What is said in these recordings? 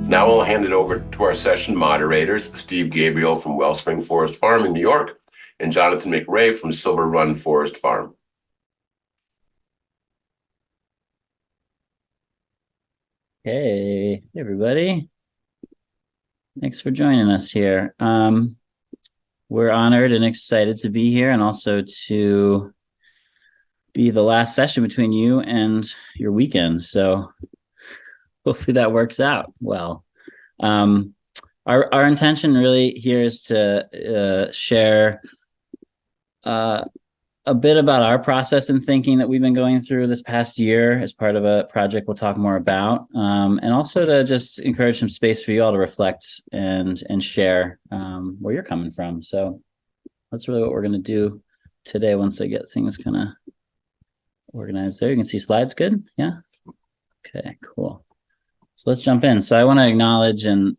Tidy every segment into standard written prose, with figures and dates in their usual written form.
Now I'll hand it over to our session moderators, Steve Gabriel from Wellspring Forest Farm in New York and Jonathan McRay from Silver Run Forest Farm. Hey, everybody. Thanks for joining us here. We're honored and excited to be here and also to be the last session between you and your weekend. So hopefully that works out well. Our intention really here is to share a bit about our process and thinking that we've been going through this past year as part of a project we'll talk more about, and also to just encourage some space for you all to reflect and share where you're coming from. So that's really what we're going to do today once I get things kind of organized there. You can see slides good? Yeah? Okay, cool. So let's jump in. So I want to acknowledge and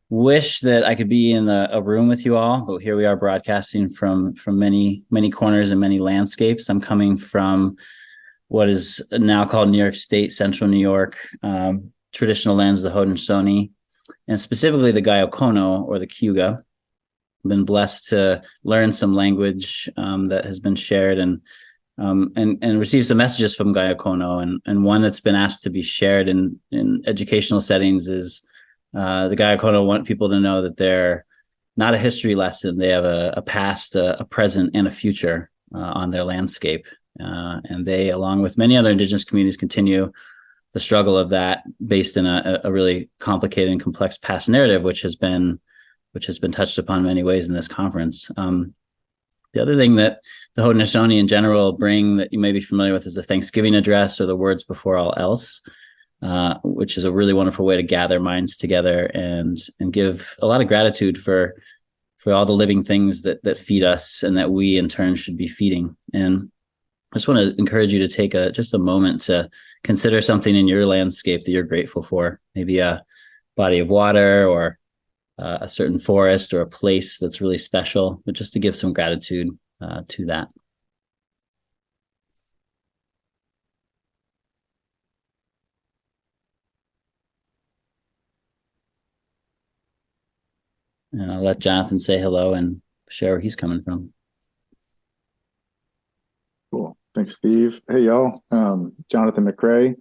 wish that I could be in a room with you all, but here we are broadcasting from many corners and many landscapes. I'm coming from what is now called New York State, Central New York, traditional lands of the Haudenosaunee, and specifically the Gayokono or the Cayuga. I've been blessed to learn some language that has been shared and receive some messages from Gayokono, and one that's been asked to be shared in educational settings is the Gayokono want people to know that they're not a history lesson. They have a past, a present, and a future on their landscape. And they, along with many other indigenous communities, continue the struggle of that based in a really complicated and complex past narrative, which has been touched upon in many ways in this conference. The other thing that the Haudenosaunee in general bring that you may be familiar with is the Thanksgiving address or the words before all else. Which is a really wonderful way to gather minds together and give a lot of gratitude for all the living things that feed us and that we in turn should be feeding. And I just want to encourage you to take just a moment to consider something in your landscape that you're grateful for, maybe a body of water or a certain forest or a place that's really special, but just to give some gratitude to that. And I'll let Jonathan say hello and share where he's coming from. Cool. Thanks, Steve. Hey, y'all. Jonathan McRay,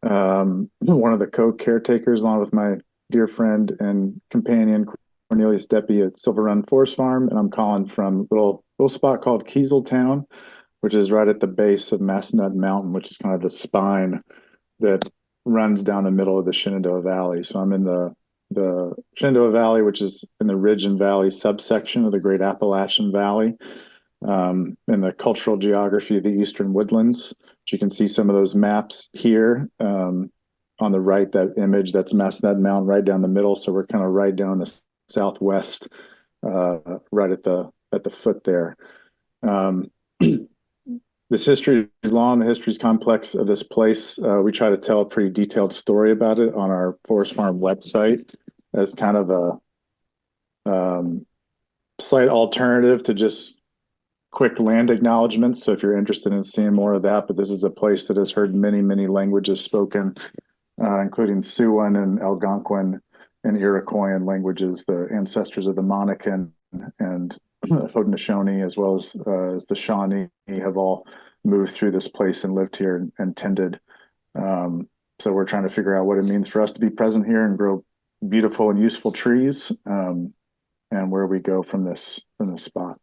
one of the co-caretakers, along with my dear friend and companion, Cornelius Deppy at Silver Run Forest Farm. And I'm calling from a little spot called Kieseltown, which is right at the base of Massanutten Mountain, which is kind of the spine that runs down the middle of the Shenandoah Valley. So I'm in the Shenandoah Valley, which is in the Ridge and Valley subsection of the Great Appalachian Valley, in the cultural geography of the Eastern Woodlands. You can see some of those maps here. On the right, that image, that's Massanutten Mountain right down the middle. So we're kind of right down the southwest, right at the foot there. This history is long, the history is complex of this place. We try to tell a pretty detailed story about it on our Forest Farm website as kind of a slight alternative to just quick land acknowledgments. So if you're interested in seeing more of that, but this is a place that has heard many languages spoken, including Siouan and Algonquin and Iroquoian languages, the ancestors of the Monacan and Haudenosaunee, as well as the Shawnee, have all moved through this place and lived here and tended. So we're trying to figure out what it means for us to be present here and grow beautiful and useful trees, and where we go from this spot.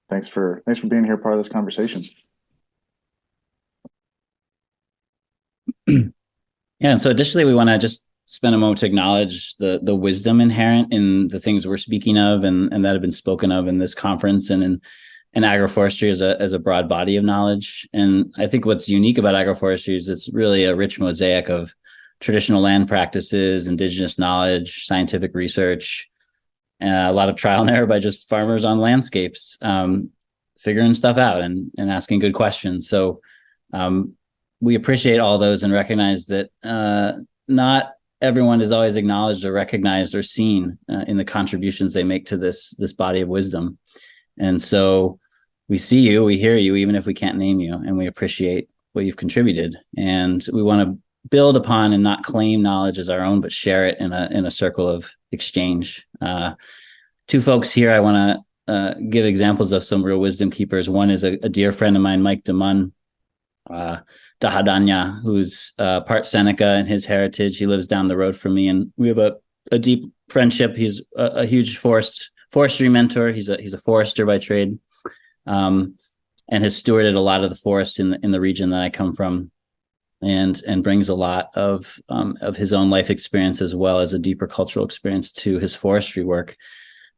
Thanks for being here, part of this conversation. Yeah, and so additionally, we want to just spend a moment to acknowledge the wisdom inherent in the things we're speaking of and that have been spoken of in this conference and in agroforestry as a broad body of knowledge. And I think what's unique about agroforestry is it's really a rich mosaic of traditional land practices, indigenous knowledge, scientific research, a lot of trial and error by just farmers on landscapes, figuring stuff out and asking good questions. So we appreciate all those and recognize that not everyone is always acknowledged or recognized or seen in the contributions they make to this body of wisdom. And so we see you, we hear you, even if we can't name you, and we appreciate what you've contributed. And we want to build upon and not claim knowledge as our own, but share it in a circle of exchange. Two folks here I want to give examples of some real wisdom keepers. One is a dear friend of mine, Mike DeMunn, Dahadanya, who's part Seneca in his heritage. He lives down the road from me, and we have a deep friendship. He's a huge forestry mentor. He's a forester by trade, and has stewarded a lot of the forests in the region that I come from, and brings a lot of his own life experience as well as a deeper cultural experience to his forestry work.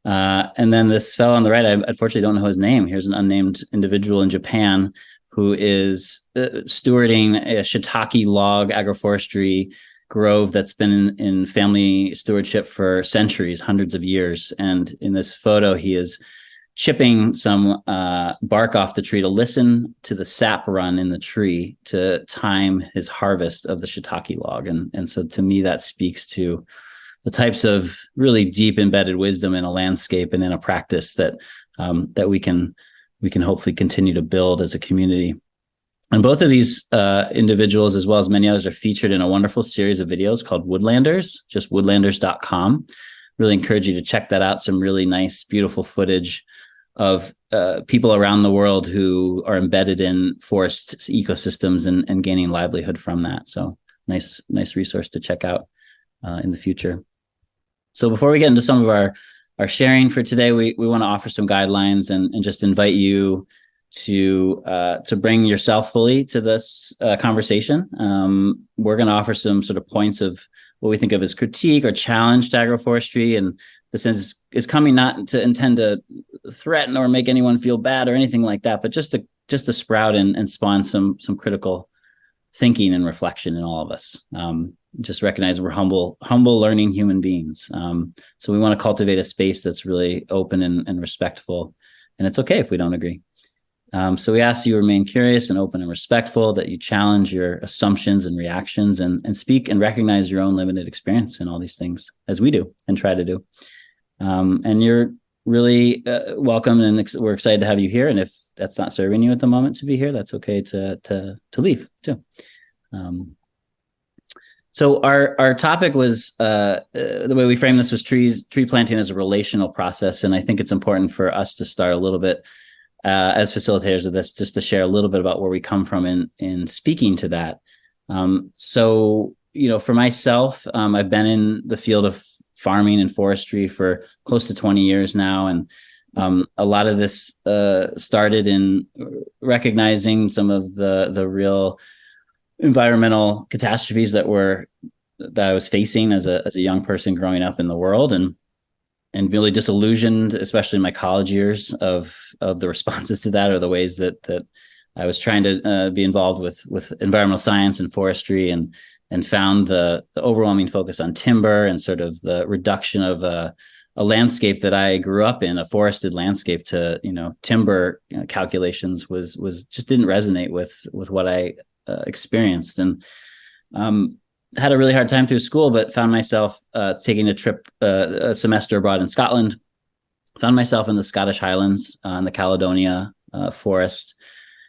And then this fellow on the right, I unfortunately don't know his name. Here's an unnamed individual in Japan who is stewarding a shiitake log agroforestry grove that's been in family stewardship for centuries, hundreds of years. And in this photo, he is chipping some bark off the tree to listen to the sap run in the tree to time his harvest of the shiitake log. And so to me, that speaks to the types of really deep embedded wisdom in a landscape and in a practice that we can hopefully continue to build as a community. And both of these individuals, as well as many others, are featured in a wonderful series of videos called Woodlanders, just woodlanders.com. Really encourage you to check that out. Some really nice, beautiful footage of people around the world who are embedded in forest ecosystems and gaining livelihood from that. So nice resource to check out in the future. So before we get into some of our sharing for today, we want to offer some guidelines and just invite you to bring yourself fully to this conversation. We're going to offer some sort of points of what we think of as critique or challenge to agroforestry, and the sense is coming not to intend to threaten or make anyone feel bad or anything like that, but just to sprout and spawn some critical thinking and reflection in all of us. Just recognize we're humble learning human beings. So we want to cultivate a space that's really open and respectful, and it's okay if we don't agree. So we ask you to remain curious and open and respectful, that you challenge your assumptions and reactions and speak and recognize your own limited experience in all these things, as we do and try to do. And you're really welcome, and we're excited to have you here. And if that's not serving you at the moment to be here, that's okay to leave too. So our topic was, the way we framed this was tree planting as a relational process. And I think it's important for us to start a little bit as facilitators of this, just to share a little bit about where we come from in speaking to that. So, for myself, I've been in the field of farming and forestry for close to 20 years now. And a lot of this started in recognizing some of the real environmental catastrophes that I was facing as a young person growing up in the world, and really disillusioned, especially in my college years, of the responses to that, or the ways that I was trying to be involved with environmental science and forestry, and found the overwhelming focus on timber and sort of the reduction of a landscape that I grew up in, a forested landscape, to timber calculations was just didn't resonate with what I experienced, and had a really hard time through school, but found myself taking a semester abroad in Scotland. Found myself in the Scottish Highlands, in the Caledonia forest,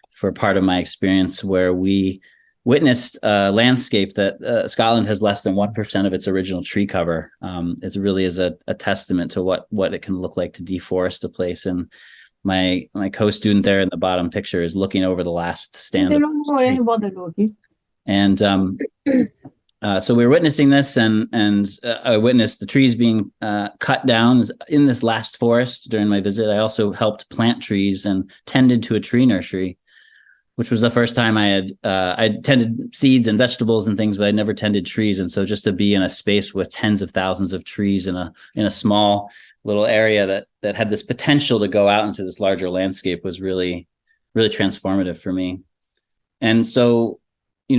for part of my experience, where we witnessed a landscape that Scotland has less than 1% of its original tree cover. It really is a testament to what it can look like to deforest a place. And my co-student there in the bottom picture is looking over the last stand of trees. And so we were witnessing this, and I witnessed the trees being cut down in this last forest during my visit. I also helped plant trees and tended to a tree nursery, which was the first time I tended seeds and vegetables and things, but I never tended trees. And so just to be in a space with tens of thousands of trees in a small little area that had this potential to go out into this larger landscape was really, really transformative for me. And so,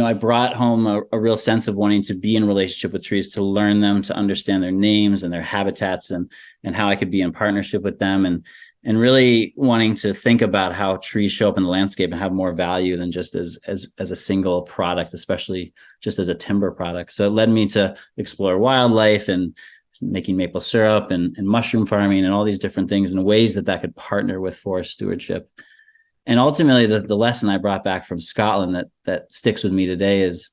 I brought home a real sense of wanting to be in relationship with trees, to learn them, to understand their names and their habitats, and how I could be in partnership with them, and really wanting to think about how trees show up in the landscape and have more value than just as a single product, especially just as a timber product. So it led me to explore wildlife and making maple syrup and mushroom farming and all these different things in ways that could partner with forest stewardship. And ultimately, the lesson I brought back from Scotland that sticks with me today is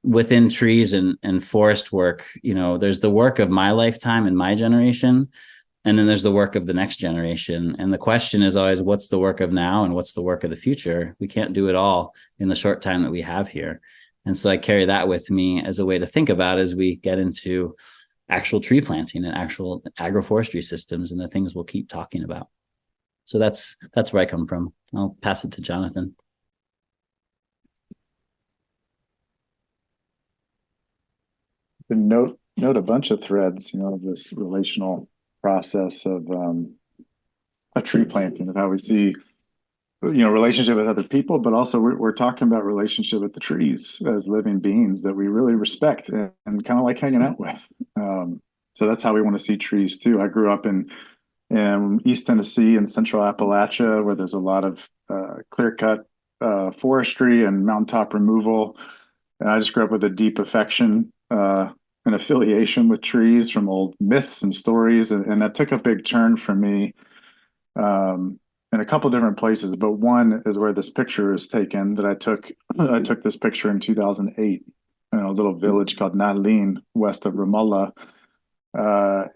within trees and forest work, there's the work of my lifetime and my generation, and then there's the work of the next generation. And the question is always, what's the work of now and what's the work of the future? We can't do it all in the short time that we have here. And so I carry that with me as a way to think about as we get into actual tree planting and actual agroforestry systems and the things we'll keep talking about. So that's where I come from. I'll pass it to Jonathan. Note a bunch of threads, this relational process of a tree planting, of how we see, relationship with other people, but also we're talking about relationship with the trees as living beings that we really respect and kind of like hanging out with. So that's how we want to see trees too. I grew up in East Tennessee and Central Appalachia, where there's a lot of clear-cut forestry and mountaintop removal. And I just grew up with a deep affection and affiliation with trees from old myths and stories. And that took a big turn for me in a couple different places. But one is where this picture is taken that I took. I took this picture in 2008 in a little village called Nadlin, west of Ramallah,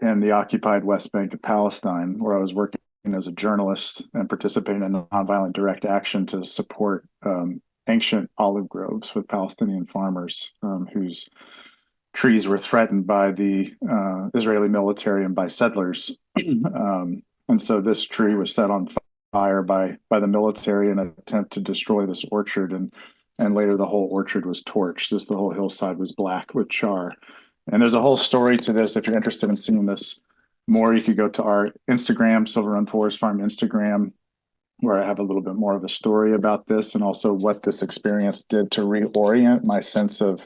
in the occupied West Bank of Palestine, where I was working as a journalist and participating in nonviolent direct action to support ancient olive groves with Palestinian farmers whose trees were threatened by the Israeli military and by settlers. And so this tree was set on fire by the military in an attempt to destroy this orchard. And later the whole orchard was torched. The whole hillside was black with char. And there's a whole story to this. If you're interested in seeing this more, you could go to our Instagram, Silver Run Forest Farm Instagram, where I have a little bit more of a story about this and also what this experience did to reorient my sense of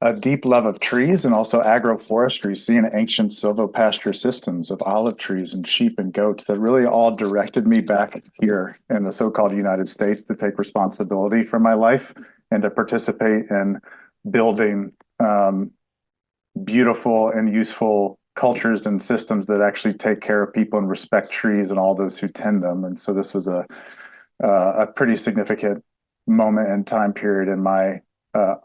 a deep love of trees and also agroforestry, seeing ancient silvopasture systems of olive trees and sheep and goats that really all directed me back here in the so-called United States to take responsibility for my life and to participate in building beautiful and useful cultures and systems that actually take care of people and respect trees and all those who tend them. And so this was a pretty significant moment and time period in my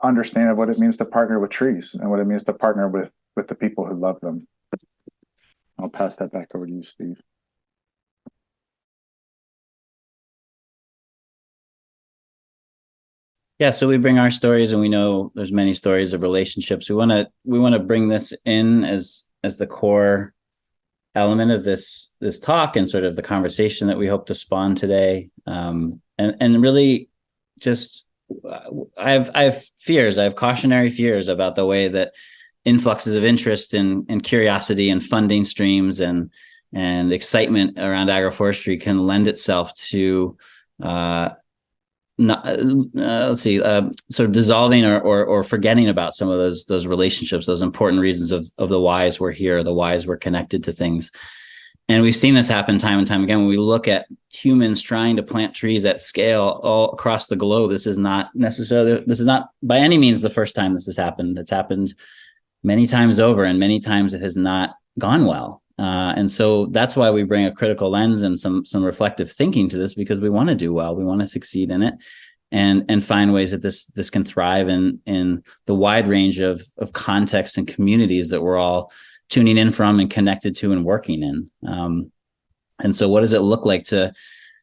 understanding of what it means to partner with trees and what it means to partner with the people who love them. I'll pass that back over to you, Steve. Yeah, so we bring our stories, and we know there's many stories of relationships. We want to bring this in as the core element of this talk and sort of the conversation that we hope to spawn today. And really, just I have fears. I have cautionary fears about the way that influxes of interest and curiosity and funding streams and excitement around agroforestry can lend itself to sort of dissolving or forgetting about some of those relationships, those important reasons of the whys we're here, the whys we're connected to things. And we've seen this happen time and time again when we look at humans trying to plant trees at scale all across the globe. This is not by any means the first time this has happened. It's happened many times over, and many times it has not gone well. And so that's why we bring a critical lens and some reflective thinking to this, because we want to do well. We want to succeed in it and find ways that this can thrive in the wide range of contexts and communities that we're all tuning in from and connected to and working in. And so what does it look like to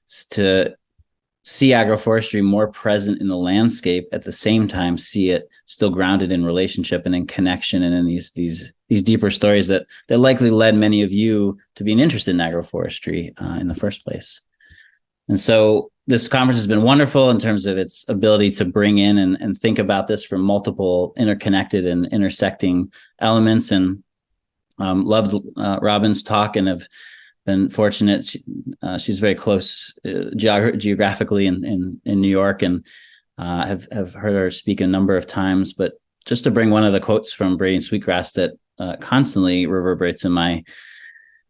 see agroforestry more present in the landscape, at the same time see it still grounded in relationship and in connection and in these deeper stories that likely led many of you to being interested in agroforestry in the first place. And so this conference has been wonderful in terms of its ability to bring in and think about this from multiple interconnected and intersecting elements, and loved Robin's talk and have been fortunate. She's very close geographically in New York, and have heard her speak a number of times. But just to bring one of the quotes from Braiding Sweetgrass that constantly reverberates in my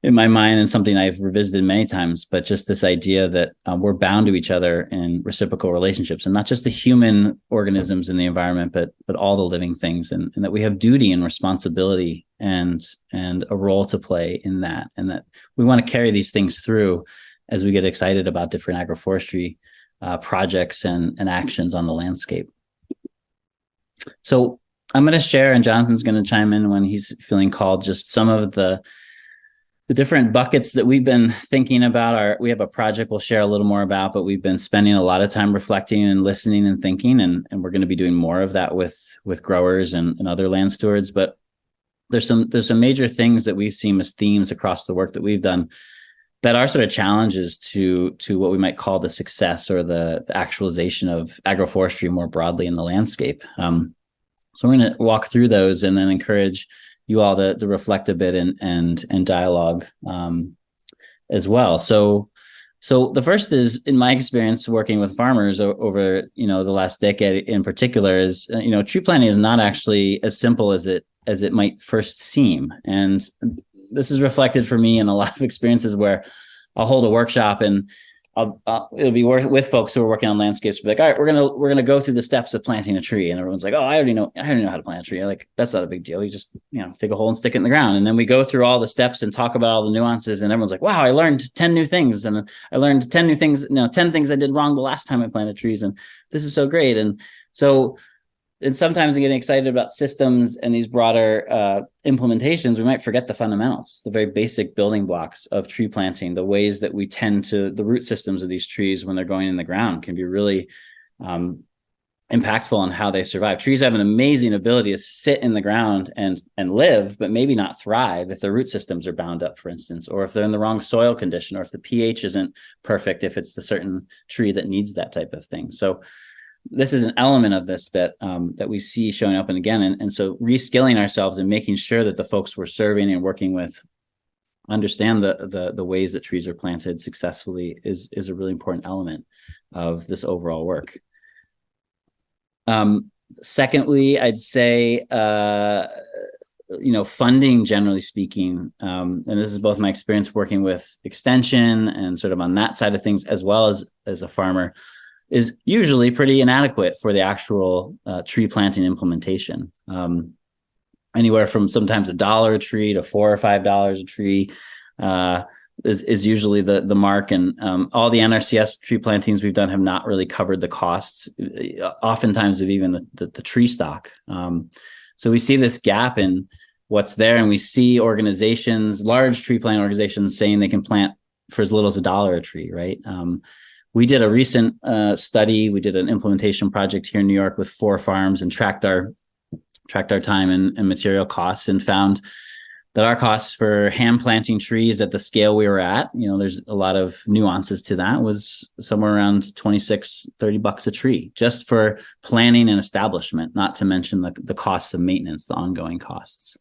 mind, and something I've revisited many times, but just this idea that we're bound to each other in reciprocal relationships, and not just the human organisms in the environment, but all the living things, and that we have duty and responsibility and a role to play in that, and that we want to carry these things through as we get excited about different agroforestry projects and actions on the landscape. So I'm going to share, and Jonathan's going to chime in when he's feeling called, just some of the different buckets that we've been thinking about. We have a project we'll share a little more about, but we've been spending a lot of time reflecting and listening and thinking, and we're going to be doing more of that with growers and other land stewards. But there's some major things that we've seen as themes across the work that we've done that are sort of challenges to what we might call the success or the actualization of agroforestry more broadly in the landscape. So we're going to walk through those and then encourage you all to reflect a bit and dialogue as well. So the first is, in my experience working with farmers over the last decade in particular, is tree planting is not actually as simple as it might first seem. And this is reflected for me in a lot of experiences where I'll hold a workshop and it'll be with folks who are working on landscapes. Be like, all right, we're gonna go through the steps of planting a tree, and everyone's like, oh, I already know how to plant a tree. I'm like, that's not a big deal. You just dig a hole and stick it in the ground, and then we go through all the steps and talk about all the nuances. And everyone's like, wow, I learned 10 new things, and I learned 10 new things. 10 things I did wrong the last time I planted trees, and this is so great. And sometimes getting excited about systems and these broader implementations, we might forget the fundamentals, the very basic building blocks of tree planting, the ways that we tend to, the root systems of these trees when they're going in the ground can be really impactful on how they survive. Trees have an amazing ability to sit in the ground and live, but maybe not thrive if the root systems are bound up, for instance, or if they're in the wrong soil condition, or if the pH isn't perfect, if it's the certain tree that needs that type of thing. So this is an element of this that we see showing up and again. And so reskilling ourselves and making sure that the folks we're serving and working with understand the ways that trees are planted successfully is a really important element of this overall work. Secondly, I'd say, funding, generally speaking, and this is both my experience working with extension and sort of on that side of things, as well as a farmer, is usually pretty inadequate for the actual tree planting implementation. Anywhere from sometimes $1 a tree to $4 or $5 a tree is usually the mark. And all the NRCS tree plantings we've done have not really covered the costs, oftentimes of even the tree stock. So we see this gap in what's there, and we see organizations, large tree planting organizations, saying they can plant for as little as $1 a tree, right? We did a recent study. We did an implementation project here in New York with 4 farms and tracked our time and material costs, and found that our costs for hand planting trees at the scale we were at, there's a lot of nuances to that, was somewhere around $26-30 a tree just for planning and establishment, not to mention the costs of maintenance, the ongoing costs.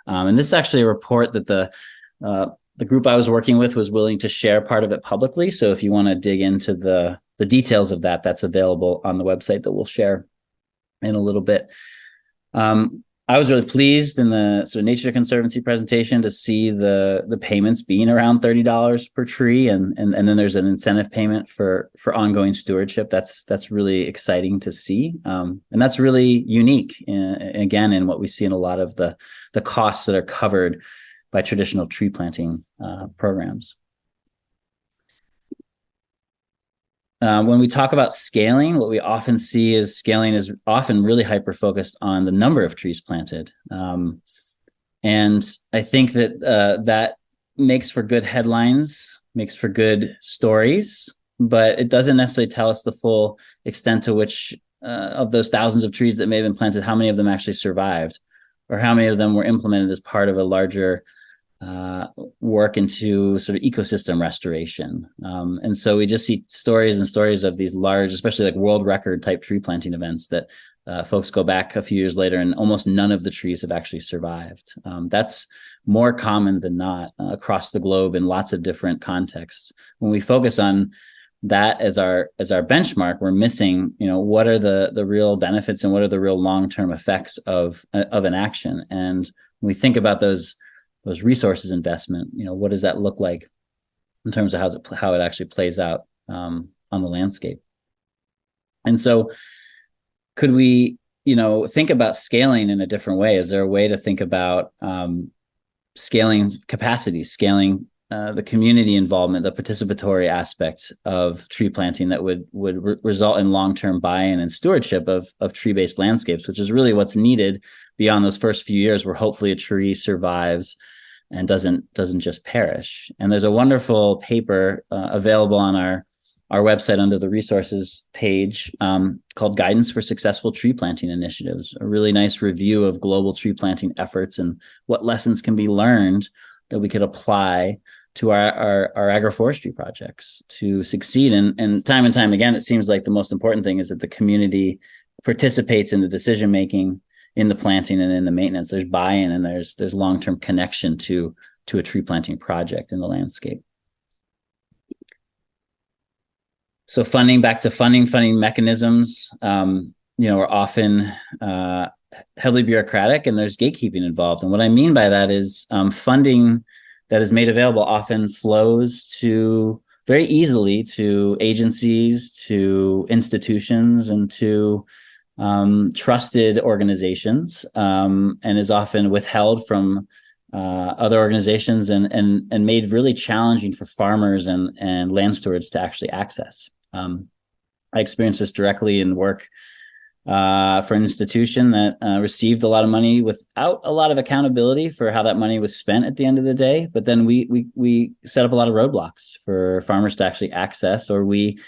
And this is actually a report that the group I was working with was willing to share part of it publicly. So if you want to dig into the details of that, that's available on the website that we'll share in a little bit. I was really pleased in the sort of Nature Conservancy presentation to see the payments being around $30 per tree, and then there's an incentive payment for ongoing stewardship. That's really exciting to see, and that's really unique, again, in what we see in a lot of the costs that are covered by traditional tree planting programs. When we talk about scaling, what we often see is scaling is often really hyper-focused on the number of trees planted. And I think that that makes for good headlines, makes for good stories, but it doesn't necessarily tell us the full extent to which of those thousands of trees that may have been planted, how many of them actually survived, or how many of them were implemented as part of a larger work into sort of ecosystem restoration. And so we just see stories and stories of these large, especially like world record type tree planting events that folks go back a few years later and almost none of the trees have actually survived. That's more common than not across the globe in lots of different contexts. When we focus on that as our benchmark, we're missing, what are the real benefits and what are the real long-term effects of an action. And when we think about those resources investment, what does that look like in terms of how it actually plays out on the landscape? And so could we, think about scaling in a different way? Is there a way to think about scaling capacity, scaling the community involvement, the participatory aspect of tree planting that would result in long-term buy-in and stewardship of tree-based landscapes, which is really what's needed beyond those first few years where hopefully a tree survives and doesn't just perish. And there's a wonderful paper available on our website under the resources page called Guidance for Successful Tree Planting Initiatives, a really nice review of global tree planting efforts and what lessons can be learned that we could apply to our agroforestry projects to succeed. And time again, it seems like the most important thing is that the community participates in the decision-making, in the planting and in the maintenance. There's buy-in and there's long-term connection to a tree planting project in the landscape. So funding mechanisms, are often heavily bureaucratic and there's gatekeeping involved. And what I mean by that is funding that is made available often flows very easily to agencies, to institutions, and to trusted organizations, and is often withheld from other organizations and made really challenging for farmers and land stewards to actually access. I experienced this directly in work for an institution that received a lot of money without a lot of accountability for how that money was spent at the end of the day. But then we set up a lot of roadblocks for farmers to actually access, or we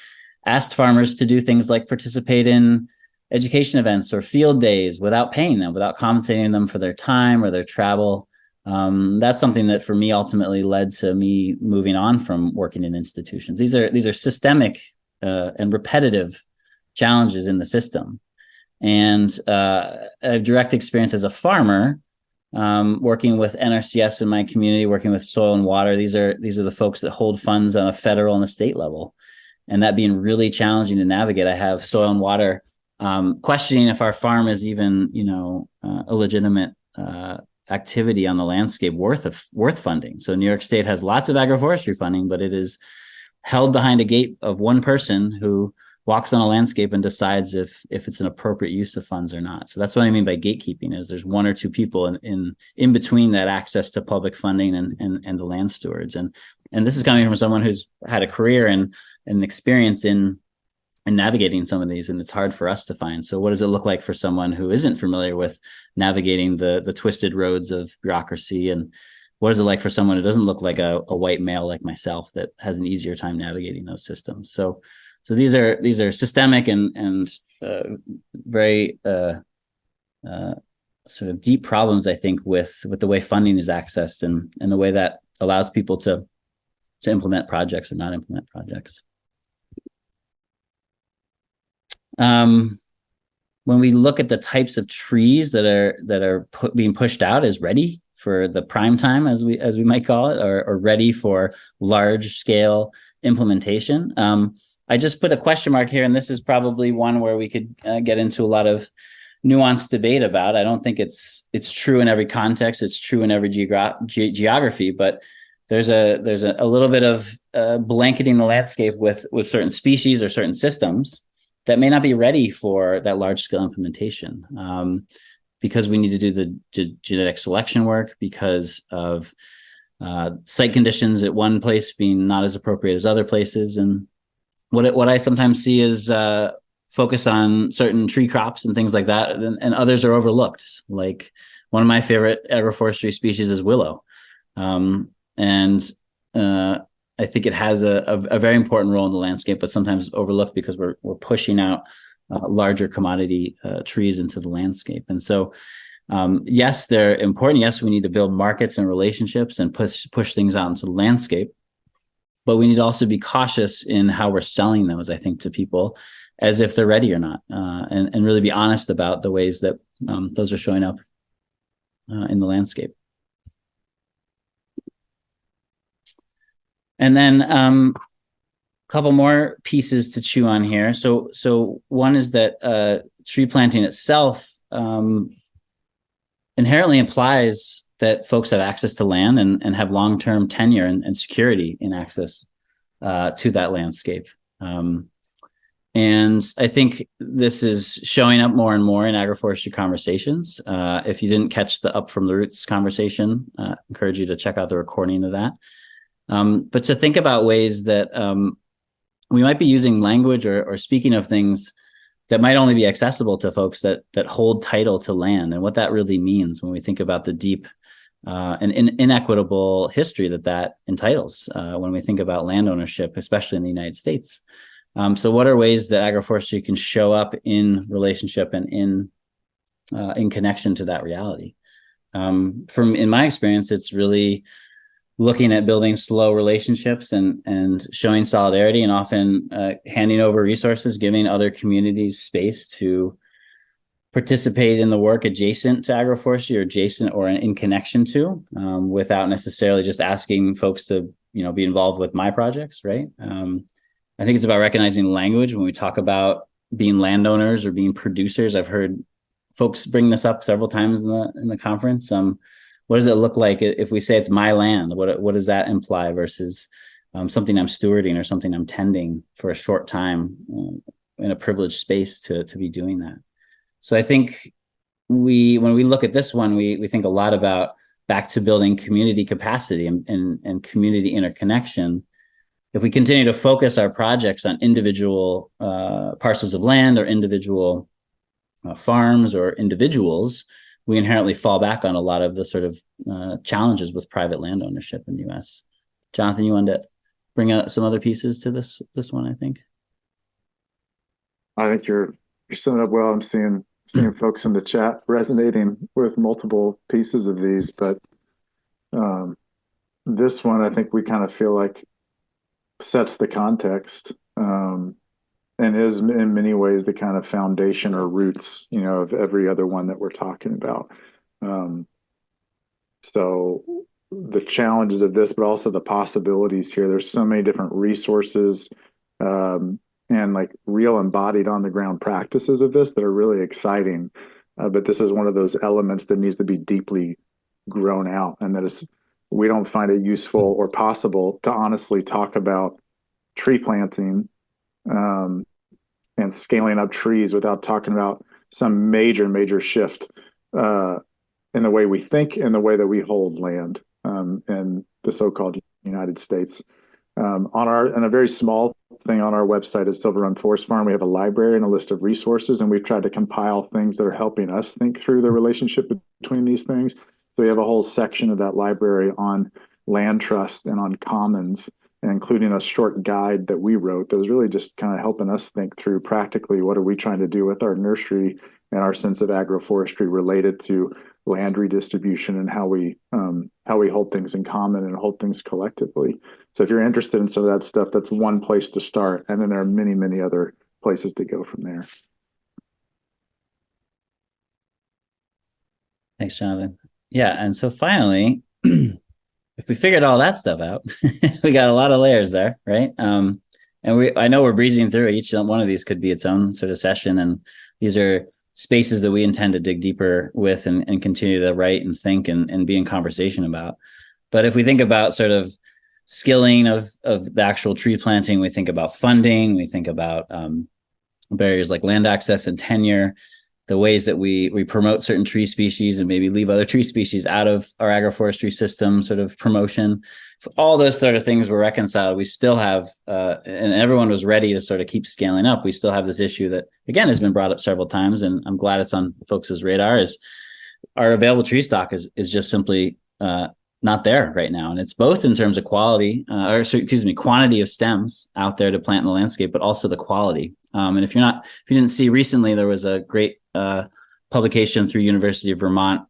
asked farmers to do things like participate in education events or field days without paying them, without compensating them for their time or their travel. That's something that for me ultimately led to me moving on from working in institutions. These are systemic and repetitive challenges in the system. And I have direct experience as a farmer, working with NRCS in my community, working with soil and water. These are the folks that hold funds on a federal and a state level, and that being really challenging to navigate. I have soil and water questioning if our farm is even, a legitimate activity on the landscape worth funding. So New York State has lots of agroforestry funding, but it is held behind a gate of one person who walks on a landscape and decides if it's an appropriate use of funds or not. So that's what I mean by gatekeeping, is there's one or two people in between that access to public funding and the land stewards. And this is coming from someone who's had a career and an experience in navigating some of these, and it's hard for us to find. So what does it look like for someone who isn't familiar with navigating the twisted roads of bureaucracy? And what is it like for someone who doesn't look like a white male like myself that has an easier time navigating those systems? So these are systemic and very sort of deep problems, I think, with the way funding is accessed and the way that allows people to implement projects or not implement projects. When we look at the types of trees that are being pushed out as ready for the prime time, as we might call it, or ready for large scale implementation, I just put a question mark here, and this is probably one where we could get into a lot of nuanced debate about. I don't think it's true in every context. It's true in every geography, but there's a little bit of blanketing the landscape with certain species or certain systems that may not be ready for that large scale implementation, because we need to do the genetic selection work, because of site conditions at one place being not as appropriate as other places. And what I sometimes see is focus on certain tree crops and things like that, and others are overlooked. Like one of my favorite agroforestry species is willow. I think it has a very important role in the landscape, but sometimes overlooked because we're pushing out larger commodity trees into the landscape. And so, yes, they're important. Yes, we need to build markets and relationships and push things out into the landscape. But we need to also be cautious in how we're selling those, I think, to people as if they're ready or not, and really be honest about the ways that those are showing up in the landscape. And then a couple more pieces to chew on here. So one is that tree planting itself inherently implies that folks have access to land and have long-term tenure and security in access to that landscape. And I think this is showing up more and more in agroforestry conversations. If you didn't catch the Up from the Roots conversation, I encourage you to check out the recording of that. But to think about ways that we might be using language or speaking of things that might only be accessible to folks that hold title to land, and what that really means when we think about the deep and inequitable history that entitles when we think about land ownership, especially in the United States. So what are ways that agroforestry can show up in relationship and in connection to that reality? In my experience, it's really looking at building slow relationships and showing solidarity, and often handing over resources, giving other communities space to participate in the work adjacent to agroforestry or adjacent or in connection to, without necessarily just asking folks to, be involved with my projects, right? I think it's about recognizing language when we talk about being landowners or being producers. I've heard folks bring this up several times in the conference. What does it look like if we say it's my land? What does that imply versus something I'm stewarding or something I'm tending for a short time in a privileged space to be doing that? So I think when we look at this one, we think a lot about back to building community capacity and community interconnection. If we continue to focus our projects on individual parcels of land or individual farms or individuals, we inherently fall back on a lot of the sort of challenges with private land ownership in the U.S. Jonathan, you wanted to bring out some other pieces to this one, I think. I think you're summing it up well. I'm seeing folks in the chat resonating with multiple pieces of these, but this one, I think we kind of feel like sets the context, and is in many ways the kind of foundation or roots, of every other one that we're talking about. So the challenges of this, but also the possibilities here. There's so many different resources, and like real embodied on the ground practices of this that are really exciting. But this is one of those elements that needs to be deeply grown out, and we don't find it useful or possible to honestly talk about tree planting and scaling up trees without talking about some major shift in the way we think and the way that we hold land in the so-called United States. And a very small thing on our website at Silver Run Forest Farm, we have a library and a list of resources, and we've tried to compile things that are helping us think through the relationship between these things. So we have a whole section of that library on land trust and on commons, including a short guide that we wrote that was really just kind of helping us think through practically what are we trying to do with our nursery and our sense of agroforestry related to land redistribution and how we hold things in common and hold things collectively. So if you're interested in some of that stuff, that's one place to start. And then there are many other places to go from there. Thanks, Jonathan. Yeah, and so finally, if we figured all that stuff out, we got a lot of layers there, right? And I know we're breezing through each one of these could be its own sort of session, and these are spaces that we intend to dig deeper with and continue to write and think and be in conversation about. But if we think about sort of skilling of the actual tree planting, we think about funding, we think about barriers like land access and tenure, the ways that we promote certain tree species and maybe leave other tree species out of our agroforestry system sort of promotion. If all those sort of things were reconciled, we still have, and everyone was ready to sort of keep scaling up, we still have this issue that, again, has been brought up several times, and I'm glad it's on folks' radar, is our available tree stock is just simply not there right now. And it's both in terms of quantity of stems out there to plant in the landscape, but also the quality. And if you didn't see recently, there was a great publication through University of Vermont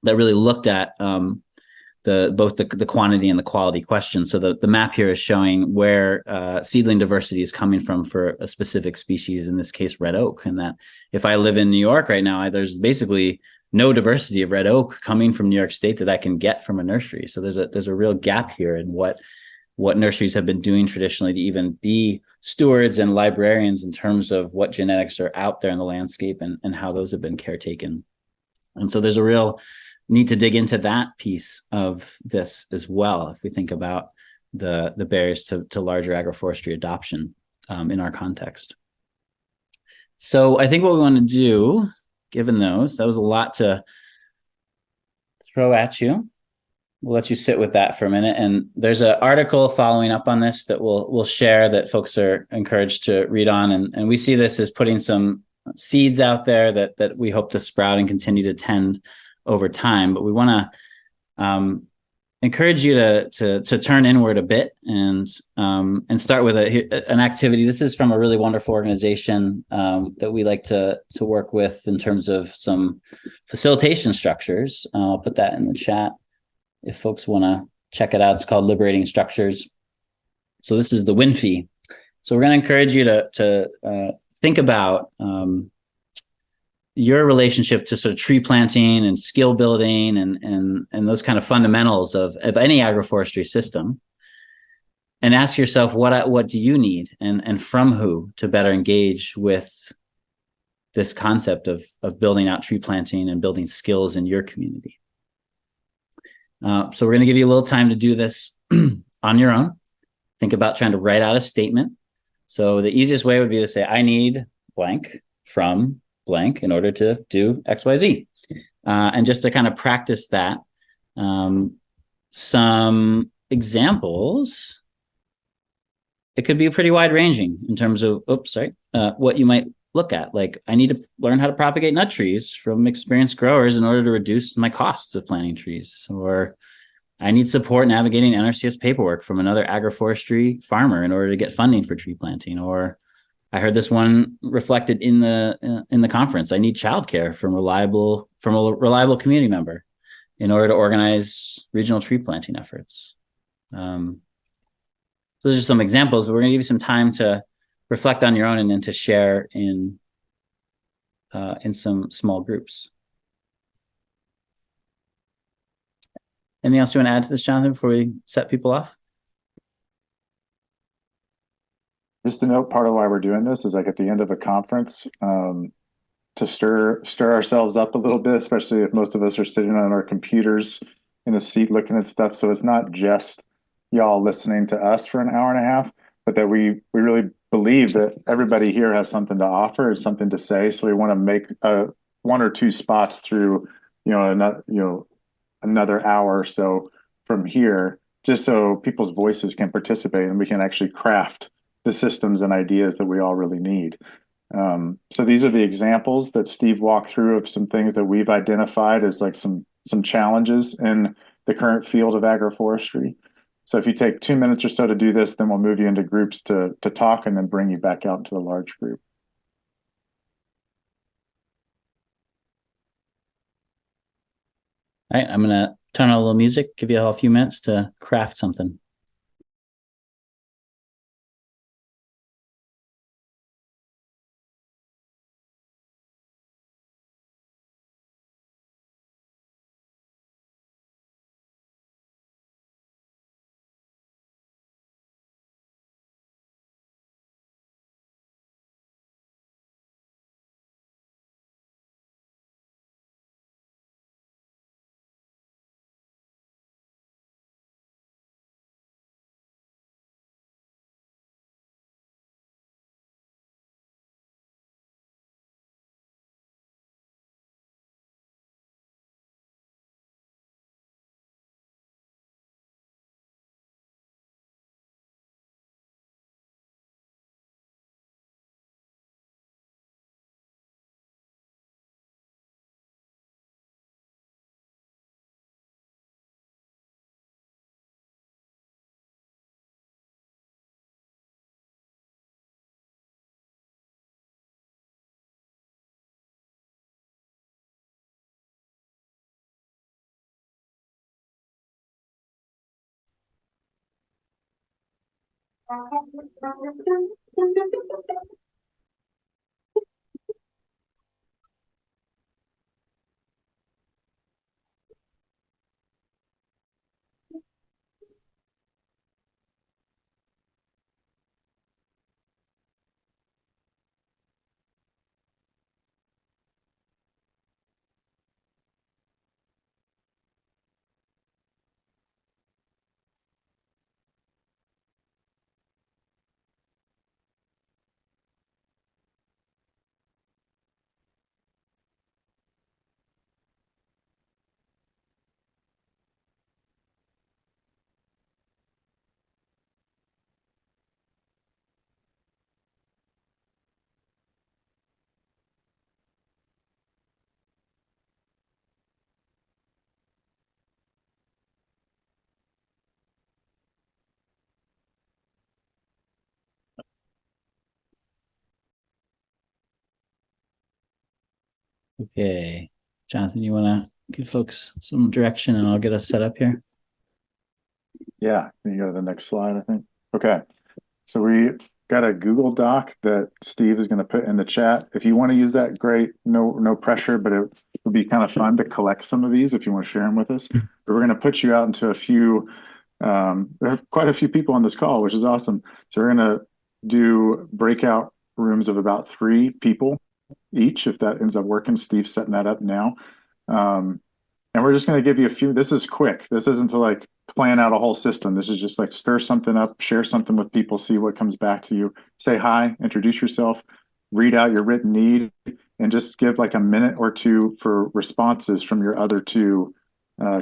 that really looked at both the quantity and the quality question. So the map here is showing where seedling diversity is coming from for a specific species, in this case, red oak. And that if I live in New York right now, there's basically no diversity of red oak coming from New York State that I can get from a nursery. So there's a real gap here in what nurseries have been doing traditionally to even be stewards and librarians in terms of what genetics are out there in the landscape and how those have been caretaken. And so there's a real need to dig into that piece of this as well, if we think about the barriers to larger agroforestry adoption in our context. So I think what we want to do, given that was a lot to throw at you. we'll let you sit with that for a minute. And there's an article following up on this that we'll share that folks are encouraged to read on. And we see this as putting some seeds out there that we hope to sprout and continue to tend over time. But we want to encourage you to turn inward a bit and start with an activity. This is from a really wonderful organization that we like to work with in terms of some facilitation structures. I'll put that in the chat if folks want to check it out. It's called Liberating Structures. So this is the WINFI. So we're going to encourage you to think about your relationship to sort of tree planting and skill building and those kind of fundamentals of any agroforestry system, and ask yourself, what do you need and from who to better engage with this concept of building out tree planting and building skills in your community. So we're going to give you a little time to do this on your own. Think about trying to write out a statement. So the easiest way would be to say, I need blank from blank in order to do X, Y, Z. And just to kind of practice that, some examples, it could be pretty wide ranging in terms of, what you might look at. Like, I need to learn how to propagate nut trees from experienced growers in order to reduce my costs of planting trees. Or I need support navigating NRCS paperwork from another agroforestry farmer in order to get funding for tree planting. Or I heard this one reflected in the conference. I need childcare from a reliable community member in order to organize regional tree planting efforts. So those are some examples. We're going to give you some time to reflect on your own and then to share in some small groups. Anything else you want to add to this, Jonathan, before we set people off? Just to note, part of why we're doing this is like at the end of a conference, to stir ourselves up a little bit, especially if most of us are sitting on our computers in a seat looking at stuff. So it's not just y'all listening to us for an hour and a half, but that we really believe that everybody here has something to offer and something to say. So we want to make one or two spots through, another hour or so from here, just so people's voices can participate and we can actually craft the systems and ideas that we all really need. So these are the examples that Steve walked through of some things that we've identified as like some challenges in the current field of agroforestry. So if you take 2 minutes or so to do this, then we'll move you into groups to talk and then bring you back out into the large group. All right, I'm going to turn on a little music, give you all a few minutes to craft something. Okay, Jonathan, you want to give folks some direction and I'll get us set up here? Yeah, you go to the next slide, I think. Okay, so we got a Google Doc that Steve is going to put in the chat. If you want to use that, great. No pressure, but it would be kind of fun to collect some of these if you want to share them with us. But we're going to put you out into a few. There are quite a few people on this call, which is awesome. So we're going to do breakout rooms of about 3 people each, if that ends up working. Steve's setting that up now. And we're just going to give you a few. This is quick. This isn't to like plan out a whole system. This is just like stir something up, share something with people, see what comes back to you. Say hi, introduce yourself, read out your written need, and just give like a minute or two for responses from your other 2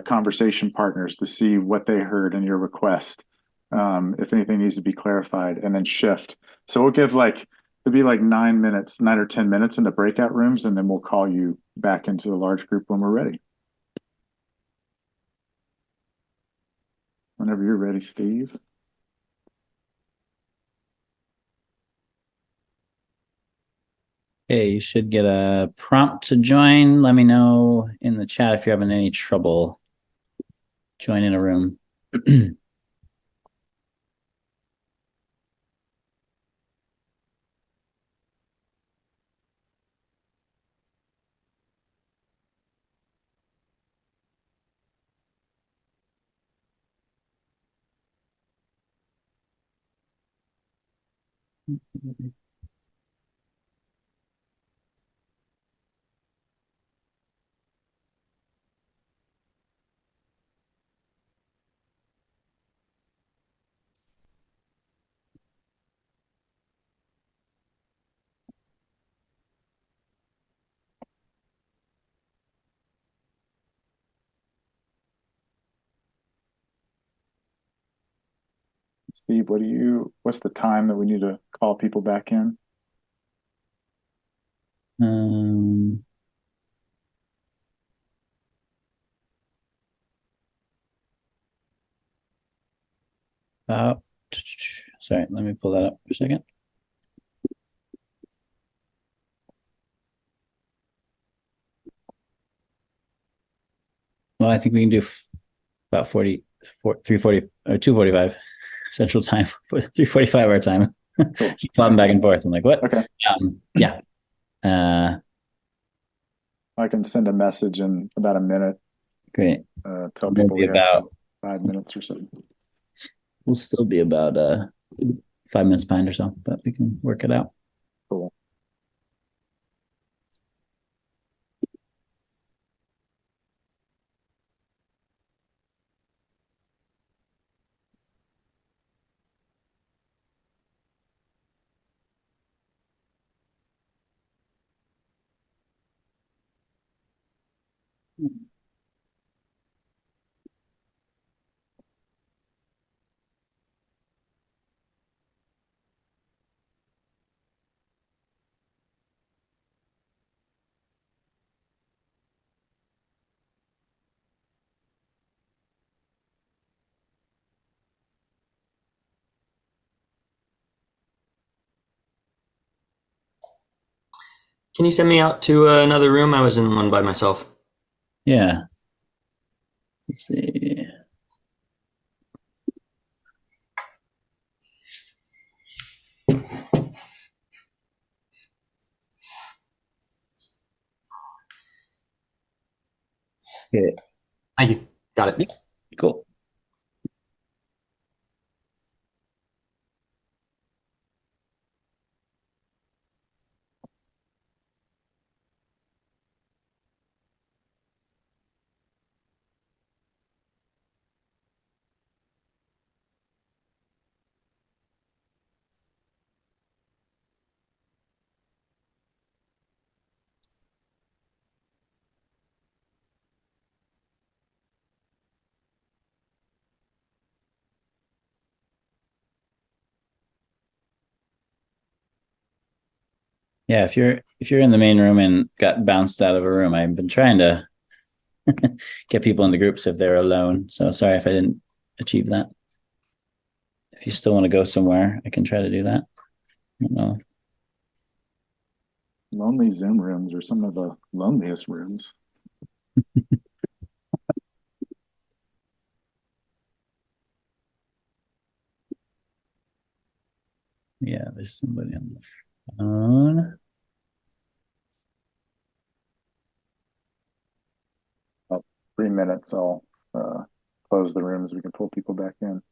conversation partners to see what they heard in your request. If anything needs to be clarified, and then shift. So we'll give like, it'll be like 9 minutes, 9 or 10 minutes in the breakout rooms, and then we'll call you back into the large group when we're ready. Whenever you're ready, Steve. Okay, you should get a prompt to join. Let me know in the chat if you're having any trouble joining a room. Steve, what's the time that we need to call people back in? Um, about, sorry, let me pull that up for a second. Well, I think we can do about 3:40 or 2:45 Central Time for 3:45 our time. Cool. Keep popping back and forth. I'm like, what? Okay. Yeah. I can send a message in about a minute. Great. Tell people we about have 5 minutes or so. We'll still be about 5 minutes behind or so, but we can work it out. Cool. Can you send me out to another room? I was in one by myself. Yeah. Let's see. Okay. Thank you. Got it. Cool. Yeah, if you're in the main room and got bounced out of a room, I've been trying to get people in the groups if they're alone. So sorry if I didn't achieve that. If you still want to go somewhere, I can try to do that. I don't know. lonely Zoom rooms are some of the loneliest rooms. Yeah, there's somebody on the phone. About 3 minutes, I'll close the room so we can pull people back in.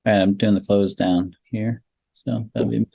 All right, I'm doing the close down here. So that'll be.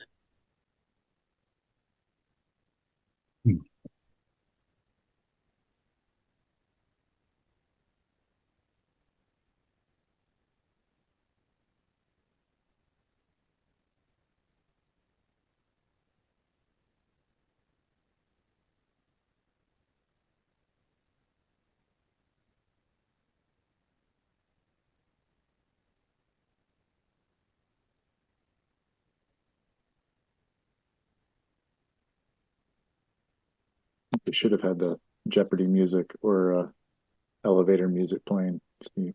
They should have had the Jeopardy music or elevator music playing, Steve.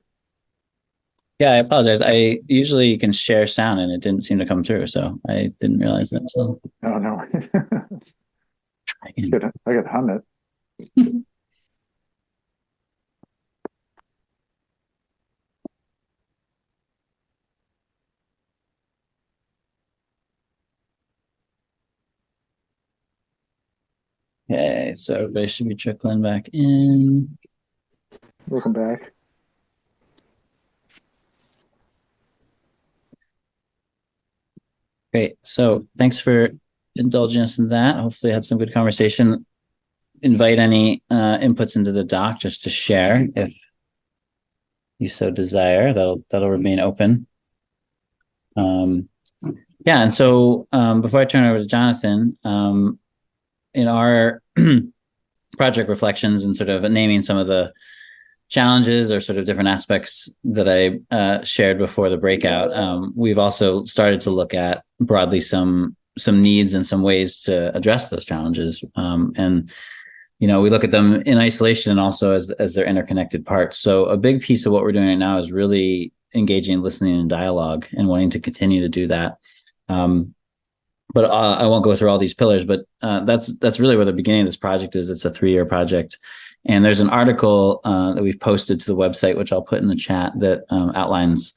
Yeah, I apologize. I usually can share sound and it didn't seem to come through, so I didn't realize that. So Oh no. try again. I could hum it. Okay, so everybody should be trickling back in. Welcome back. Great. So thanks for indulging us in that. Hopefully, I had some good conversation. Invite any inputs into the doc just to share if you so desire. That'll remain open. Yeah, and so before I turn it over to Jonathan, in our project reflections and sort of naming some of the challenges or sort of different aspects that I shared before the breakout, we've also started to look at broadly some needs and some ways to address those challenges. And we look at them in isolation and also as their interconnected parts. So a big piece of what we're doing right now is really engaging, listening, and dialogue, and wanting to continue to do that. But I won't go through all these pillars, but that's really where the beginning of this project is. It's a 3-year project. And there's an article that we've posted to the website, which I'll put in the chat, that outlines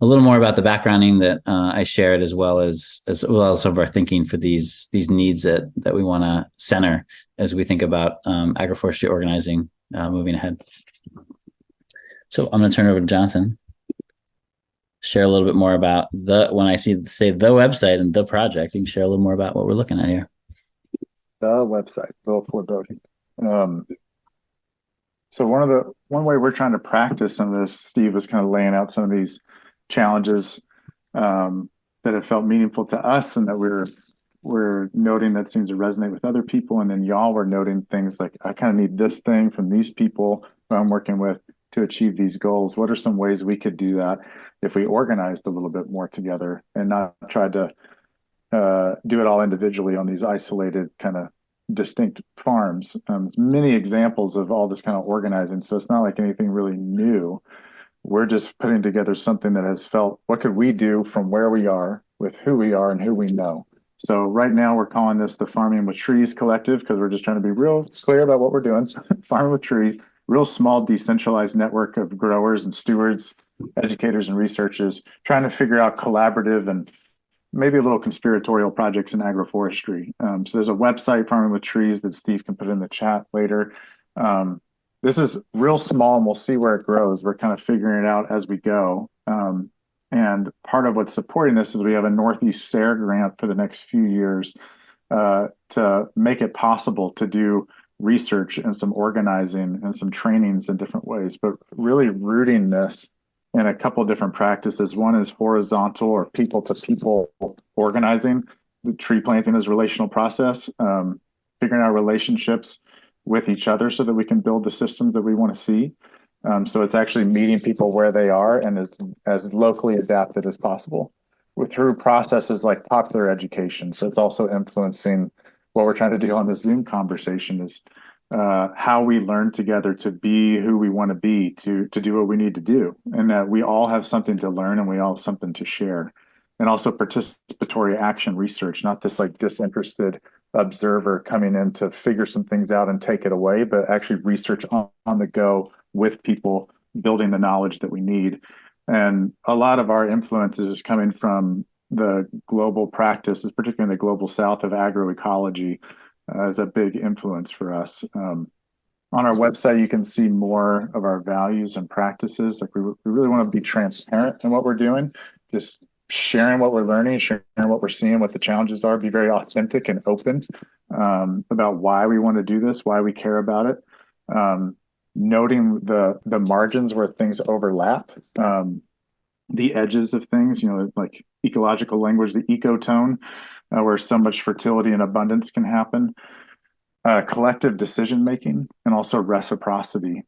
a little more about the backgrounding that I shared, as well as some of our thinking for these needs that we want to center as we think about agroforestry organizing moving ahead. So I'm going to turn it over to Jonathan. Share a little bit more about when I say the website and the project, you can share a little more about what we're looking at here. The website, the foreboding. So one way we're trying to practice some of this, Steve was kind of laying out some of these challenges that have felt meaningful to us, and that we're noting that seems to resonate with other people. And then y'all were noting things like, I kind of need this thing from these people who I'm working with to achieve these goals. What are some ways we could do that if we organized a little bit more together and not tried to do it all individually on these isolated kind of distinct farms? Many examples of all this kind of organizing. So it's not like anything really new. We're just putting together something that has felt, what could we do from where we are with who we are and who we know? So right now we're calling this the Farming with Trees Collective, because we're just trying to be real clear about what we're doing. Farming with Trees, real small decentralized network of growers and stewards, educators and researchers trying to figure out collaborative and maybe a little conspiratorial projects in agroforestry. So there's a website, Farming with Trees, that Steve can put in the chat later. This is real small, and we'll see where it grows. We're kind of figuring it out as we go. And part of what's supporting this is we have a Northeast SARE grant for the next few years to make it possible to do research and some organizing and some trainings in different ways, but really rooting this in a couple of different practices. One is horizontal or people-to-people organizing. The tree planting is a relational process, figuring out relationships with each other so that we can build the systems that we want to see. So it's actually meeting people where they are and as locally adapted as possible through processes like popular education. So it's also influencing what we're trying to do on this Zoom conversation is how we learn together to be who we want to be, to do what we need to do, and that we all have something to learn and we all have something to share. And also participatory action research, not this like disinterested observer coming in to figure some things out and take it away, but actually research on the go with people, building the knowledge that we need. And a lot of our influence is coming from the global practices, particularly in the global south, of agroecology as a big influence for us. On our website, you can see more of our values and practices. Like we really want to be transparent in what we're doing, just sharing what we're learning, sharing what we're seeing, what the challenges are, be very authentic and open about why we want to do this, why we care about it. Noting the margins where things overlap, the edges of things, like ecological language, the ecotone, where so much fertility and abundance can happen, collective decision making, and also reciprocity.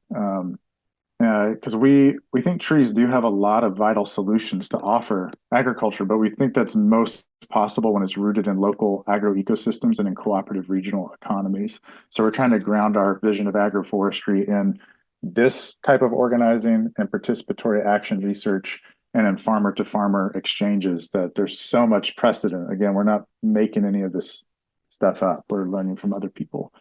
Because we think trees do have a lot of vital solutions to offer agriculture, but we think that's most possible when it's rooted in local agroecosystems and in cooperative regional economies. So we're trying to ground our vision of agroforestry in this type of organizing and participatory action research, and in farmer to farmer exchanges, that there's so much precedent. Again, we're not making any of this stuff up. We're learning from other people.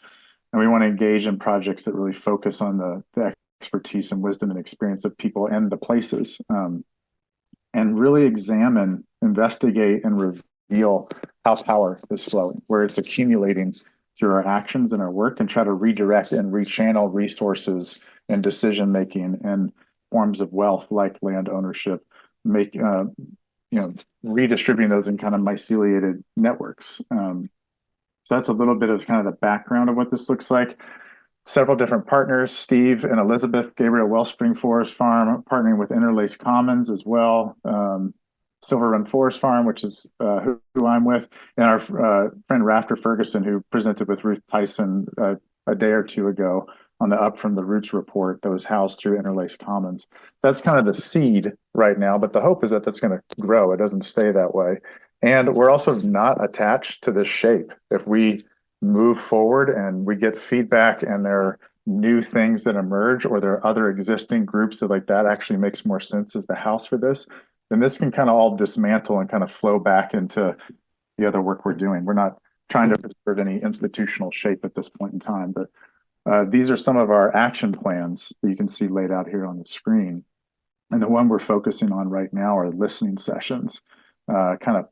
And we want to engage in projects that really focus on the expertise and wisdom and experience of people and the places, and really examine, investigate, and reveal how power is flowing, where it's accumulating through our actions and our work, and try to redirect and rechannel resources and decision making and forms of wealth like land ownership, redistributing those in kind of myceliated networks. So that's a little bit of kind of the background of what this looks like. Several different partners, Steve and Elizabeth, Gabriel, Wellspring Forest Farm, partnering with Interlace Commons as well. Silver Run Forest Farm, which is who I'm with, and our friend Rafter Ferguson, who presented with Ruth Tyson a day or two ago on the Up From the Roots report that was housed through Interlace Commons. That's kind of the seed right now, but the hope is that that's going to grow. It doesn't stay that way. And we're also not attached to this shape. If we move forward and we get feedback and there are new things that emerge, or there are other existing groups that actually makes more sense as the house for this, then this can kind of all dismantle and kind of flow back into the other work we're doing. We're not trying to preserve any institutional shape at this point in time, but these are some of our action plans that you can see laid out here on the screen. And the one we're focusing on right now are listening sessions, kind of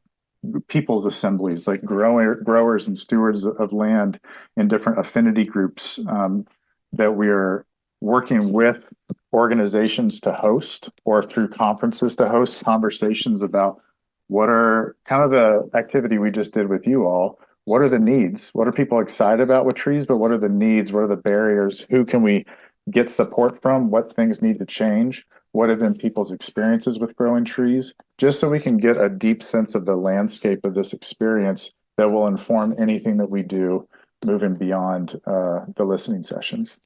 people's assemblies, like growers and stewards of land in different affinity groups that we're working with organizations to host, or through conferences to host conversations about what are kind of the activity we just did with you all. What are the needs? What are people excited about with trees, but what are the needs? What are the barriers? Who can we get support from? What things need to change? what have been people's experiences with growing trees, just so we can get a deep sense of the landscape of this experience that will inform anything that we do moving beyond the listening sessions.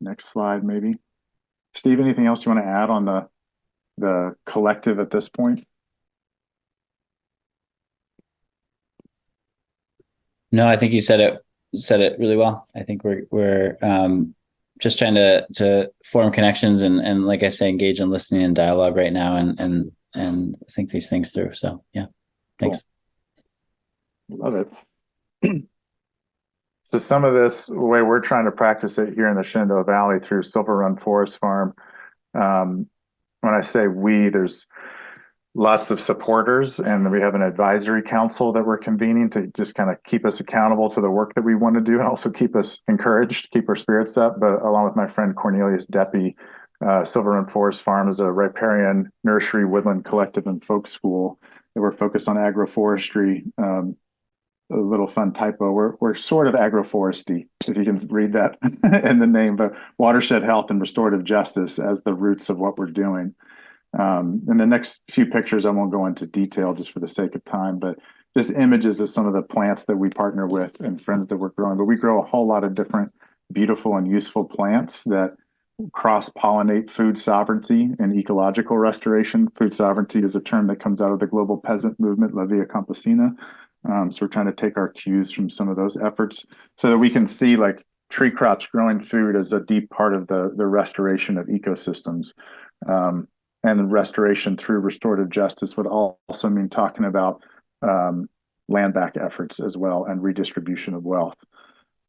Next slide, maybe. Steve, anything else you want to add on the collective at this point? No, I think you said it really well. I think we're just trying to form connections and like I say, engage in listening and dialogue right now and think these things through. So yeah, thanks. Cool. Love it. So some of this, the way we're trying to practice it here in the Shenandoah Valley through Silver Run Forest Farm, when I say we, there's lots of supporters, and we have an advisory council that we're convening to just kind of keep us accountable to the work that we want to do and also keep us encouraged, keep our spirits up. But along with my friend Cornelius Deppy, Silver Run Forest Farm is a riparian nursery, woodland collective, and folk school that we're focused on agroforestry. A little fun typo. We're sort of agroforestry, if you can read that in the name, but watershed health and restorative justice as the roots of what we're doing. In the next few pictures, I won't go into detail just for the sake of time, but just images of some of the plants that we partner with and friends that we're growing. But we grow a whole lot of different beautiful and useful plants that cross-pollinate food sovereignty and ecological restoration. Food sovereignty is a term that comes out of the global peasant movement, La Via Campesina. So we're trying to take our cues from some of those efforts so that we can see like tree crops growing food as a deep part of the restoration of ecosystems. And restoration through restorative justice would also mean talking about land back efforts as well and redistribution of wealth.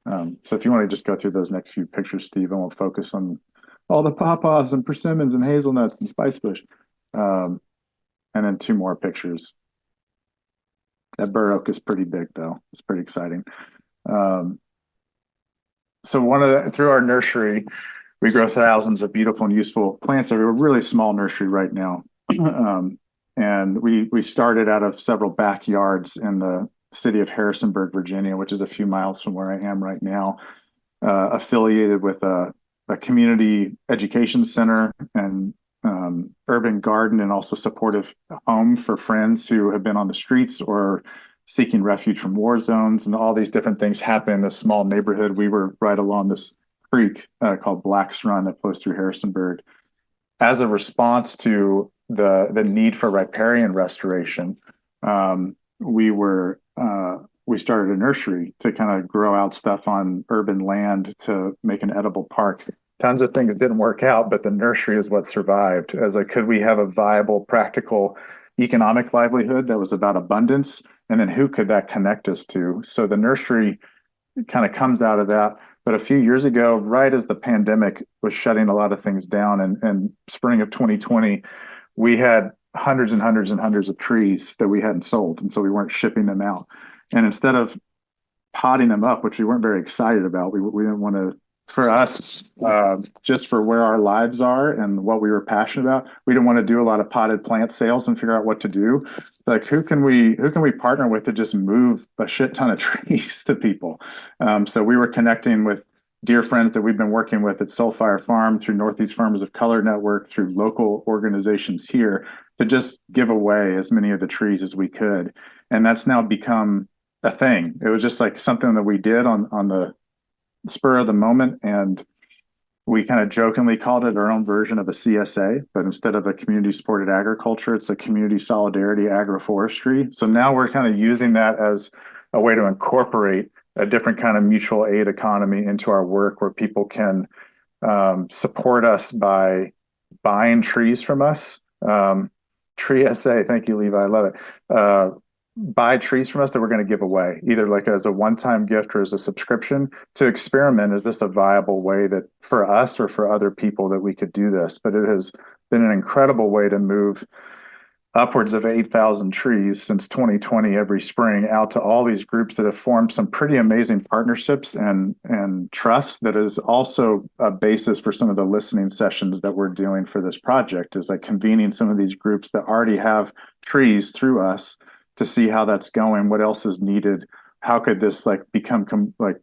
So if you want to just go through those next few pictures, Steve, and we'll focus on all the pawpaws and persimmons and hazelnuts and spicebush. And then two more pictures. That bur oak is pretty big, though. It's pretty exciting. So through our nursery, we grow thousands of beautiful and useful plants. We're a really small nursery right now. And we started out of several backyards in the city of Harrisonburg, Virginia, which is a few miles from where I am right now, affiliated with a community education center and urban garden, and also supportive home for friends who have been on the streets or seeking refuge from war zones. And all these different things happen in this small neighborhood. We were right along this creek called Black's Run that flows through Harrisonburg. As a response to the need for riparian restoration, we started a nursery to kind of grow out stuff on urban land to make an edible park. Tons of things didn't work out, but the nursery is what survived. As like, could we have a viable, practical economic livelihood that was about abundance? And then who could that connect us to? So the nursery kind of comes out of that. But a few years ago, right as the pandemic was shutting a lot of things down, and spring of 2020, we had hundreds and hundreds and hundreds of trees that we hadn't sold. And so we weren't shipping them out. And instead of potting them up, which we weren't very excited about, we didn't want to, for us, just for where our lives are and what we were passionate about, we didn't want to do a lot of potted plant sales and figure out what to do. Like, who can we partner with to just move a shit ton of trees to people? So we were connecting with dear friends that we've been working with at Soulfire Farm, through Northeast Farmers of Color Network, through local organizations here, to just give away as many of the trees as we could. And that's now become a thing. It was just like something that we did on the spur of the moment, and we kind of jokingly called it our own version of a CSA, but instead of a community supported agriculture, it's a community solidarity agroforestry. So now we're kind of using that as a way to incorporate a different kind of mutual aid economy into our work, where people can support us by buying trees from us. Tree SA, thank you, Levi, I love it. Buy trees from us that we're going to give away, either like as a one-time gift or as a subscription, to experiment. Is this a viable way that for us or for other people that we could do this? But it has been an incredible way to move upwards of 8,000 trees since 2020 every spring out to all these groups that have formed some pretty amazing partnerships and trust that is also a basis for some of the listening sessions that we're doing for this project, is like convening some of these groups that already have trees through us to see how that's going, what else is needed, how could this like become like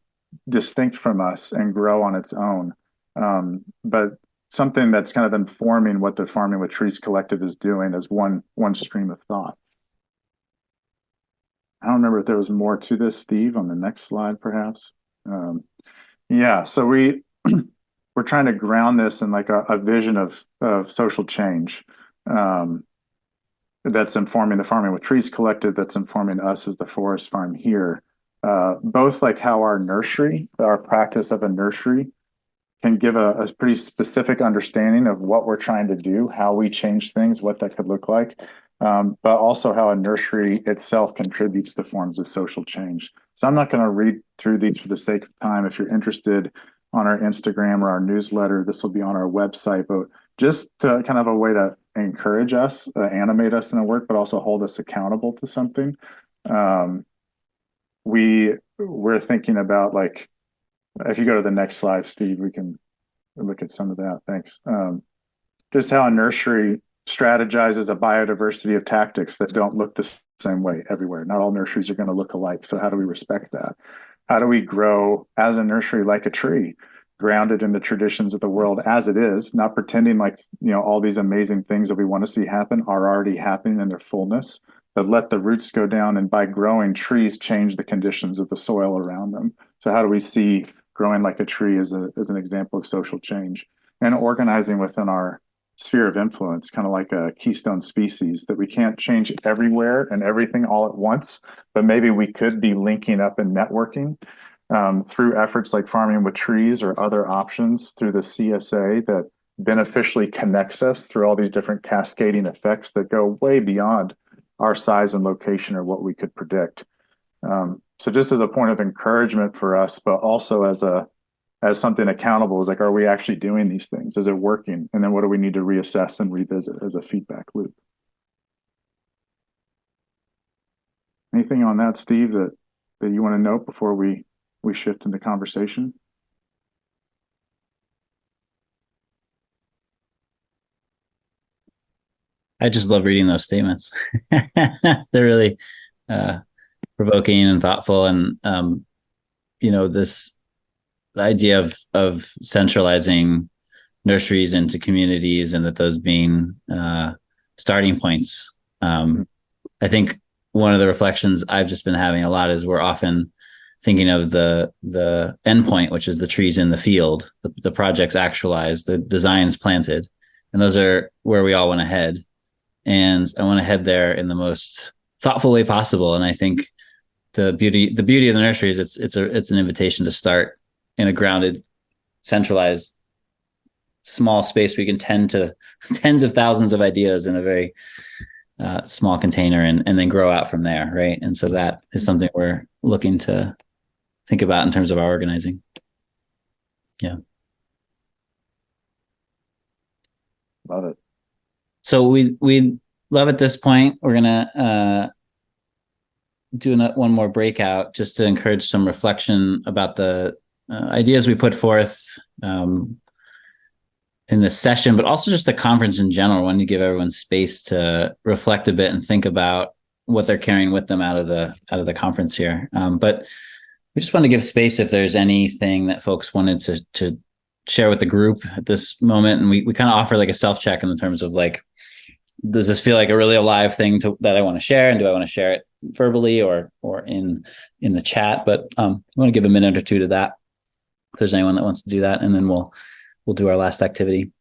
distinct from us and grow on its own. But something that's kind of informing what the Farming with Trees Collective is doing is one stream of thought. I don't remember if there was more to this, Steve, on the next slide, perhaps. Yeah, so we're trying to ground this in like a vision of social change that's informing the Farming with Trees Collective, that's informing us as the forest farm here. Both like how our nursery, our practice of a nursery, can give a pretty specific understanding of what we're trying to do, how we change things, what that could look like, but also how a nursery itself contributes to forms of social change. So I'm not going to read through these for the sake of time. If you're interested, on our Instagram or our newsletter, this will be on our website, but just to kind of a way to encourage us, animate us in the work, but also hold us accountable to something. We're thinking about, like, if you go to the next slide, Steve, we can look at some of that. Thanks. Just how a nursery strategizes a biodiversity of tactics that don't look the same way everywhere. Not all nurseries are going to look alike. So how do we respect that? How do we grow as a nursery like a tree, grounded in the traditions of the world as it is, not pretending like, all these amazing things that we want to see happen are already happening in their fullness, but let the roots go down, and by growing, trees change the conditions of the soil around them. So how do we see growing like a tree as an example of social change, and organizing within our sphere of influence, kind of like a keystone species, that we can't change everywhere and everything all at once, but maybe we could be linking up and networking through efforts like Farming with Trees or other options through the CSA that beneficially connects us through all these different cascading effects that go way beyond our size and location or what we could predict. So just as a point of encouragement for us, but also as something accountable, is like, are we actually doing these things? Is it working? And then what do we need to reassess and revisit as a feedback loop? Anything on that, Steve, that you want to note before we shift into conversation? I just love reading those statements. They're really provoking and thoughtful, and this idea of centralizing nurseries into communities, and that those being starting points. I think one of the reflections I've just been having a lot is we're often thinking of the endpoint, which is the trees in the field, the projects actualized, the designs planted, and those are where we all want to head. And I want to head there in the most thoughtful way possible. And I think the beauty of the nursery is it's an invitation to start in a grounded, centralized, small space where you can tend to tens of thousands of ideas in a very small container, and then grow out from there, right? And so that is something we're looking to think about in terms of our organizing. Yeah. Love it. So we love at this point, we're gonna do one more breakout just to encourage some reflection about the ideas we put forth in this session, but also just the conference in general. I wanted to give everyone space to reflect a bit and think about what they're carrying with them out of the conference here. But we just want to give space if there's anything that folks wanted to share with the group at this moment. And we kind of offer like a self-check in terms of like, does this feel like a really alive thing that I want to share? And do I want to share it verbally or in the chat? But I want to give a minute or two to that, if there's anyone that wants to do that. And then we'll do our last activity.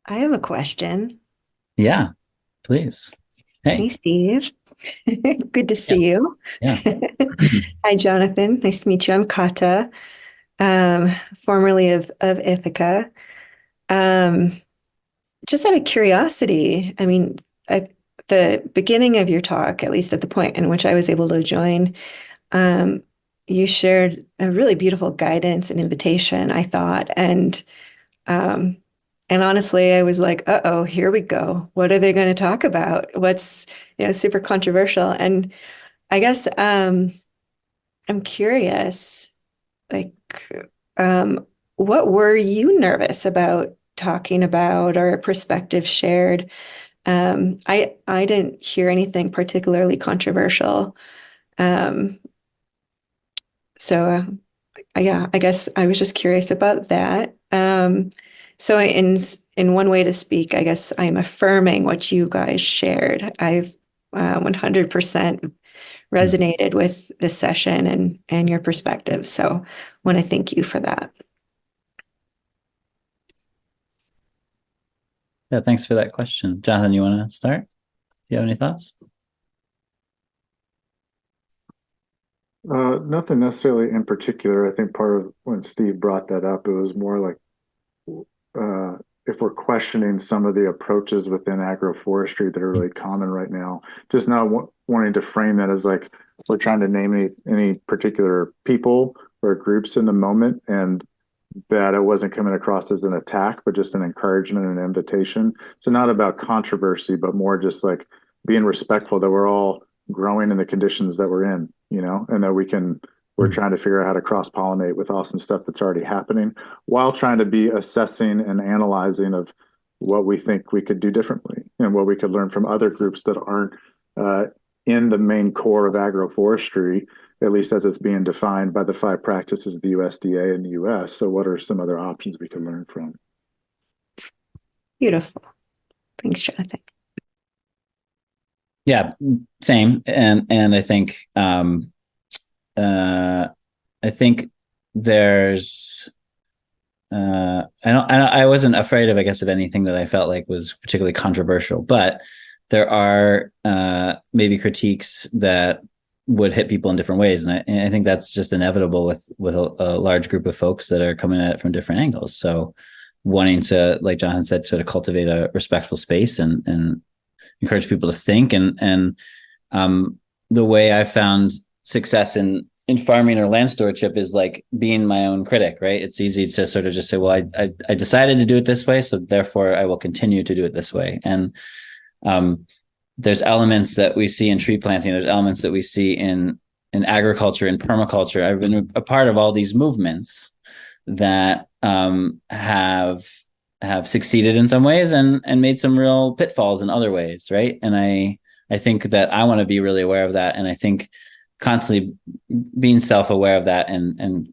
I have a question. Yeah, please. Hey, Hey, Steve. Good to see you. yeah. Hi, Jonathan. Nice to meet you. I'm Kata, formerly of Ithaca. Just out of curiosity, I mean, at the beginning of your talk, at least at the point in which I was able to join, you shared a really beautiful guidance and invitation, I thought. Um, and honestly, I was like, uh-oh, here we go. What are they going to talk about? What's, super controversial? And I guess I'm curious, like, um, what were you nervous about talking about or perspective shared? I didn't hear anything particularly controversial. Um, so yeah, I guess I was just curious about that. So in one way to speak, I guess I'm affirming what you guys shared. I've 100% resonated with this session and your perspective. So want to thank you for that. Yeah, thanks for that question. Jonathan, you want to start? Do you have any thoughts? Nothing necessarily in particular. I think part of when Steve brought that up, it was more like if we're questioning some of the approaches within agroforestry that are really common right now, just not wanting to frame that as like we're trying to name any particular people or groups in the moment, and that it wasn't coming across as an attack, but just an encouragement and an invitation. So not about controversy, but more just like being respectful that we're all growing in the conditions that we're in, and that we're trying to figure out how to cross pollinate with awesome stuff that's already happening while trying to be assessing and analyzing of what we think we could do differently and what we could learn from other groups that aren't in the main core of agroforestry, at least as it's being defined by the 5 practices of the USDA and the US. So what are some other options we can learn from? Beautiful. Thanks, Jonathan. Yeah, same. And I think there's I wasn't afraid of, I guess, of anything that I felt like was particularly controversial, but there are maybe critiques that would hit people in different ways, and I think that's just inevitable with a large group of folks that are coming at it from different angles. So wanting to, like Jonathan said, sort of cultivate a respectful space and encourage people to think, and the way I found success in farming or land stewardship is like being my own critic, right? It's easy to sort of just say, well, I decided to do it this way, so therefore I will continue to do it this way. And there's elements that we see in tree planting. There's elements that we see in agriculture and permaculture. I've been a part of all these movements that have succeeded in some ways and made some real pitfalls in other ways, right? And I think that I want to be really aware of that, and I think constantly being self-aware of that and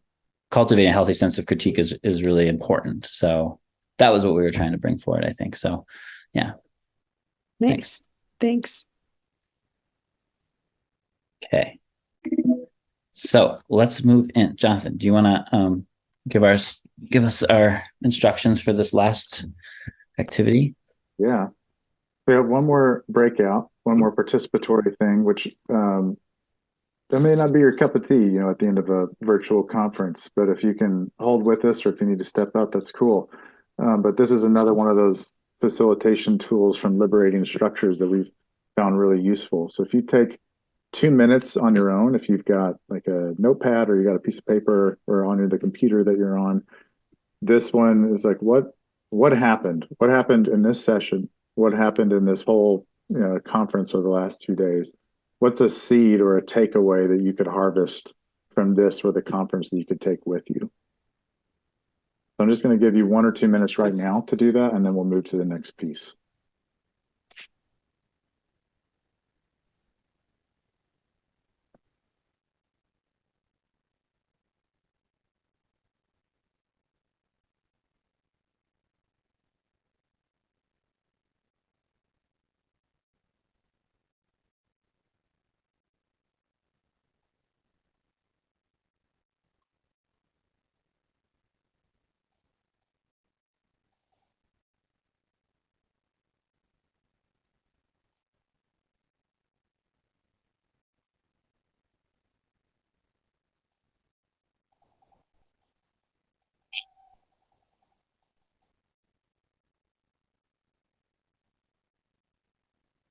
cultivating a healthy sense of critique is really important. So that was what we were trying to bring forward, I think. So yeah. Nice. Thanks. Okay. So let's move in. Jonathan, do you want to give us our instructions for this last activity? Yeah. We have one more breakout, one more participatory thing, which that may not be your cup of tea, at the end of a virtual conference, but if you can hold with us or if you need to step out, that's cool. But this is another one of those facilitation tools from Liberating Structures that we've found really useful. So if you take 2 minutes on your own, if you've got like a notepad or you got a piece of paper or on the computer that you're on, this one is like, what happened? What happened in this session? What happened in this whole conference over the last 2 days? What's a seed or a takeaway that you could harvest from this or the conference that you could take with you? So I'm just going to give you 1 or 2 minutes right now to do that, and then we'll move to the next piece.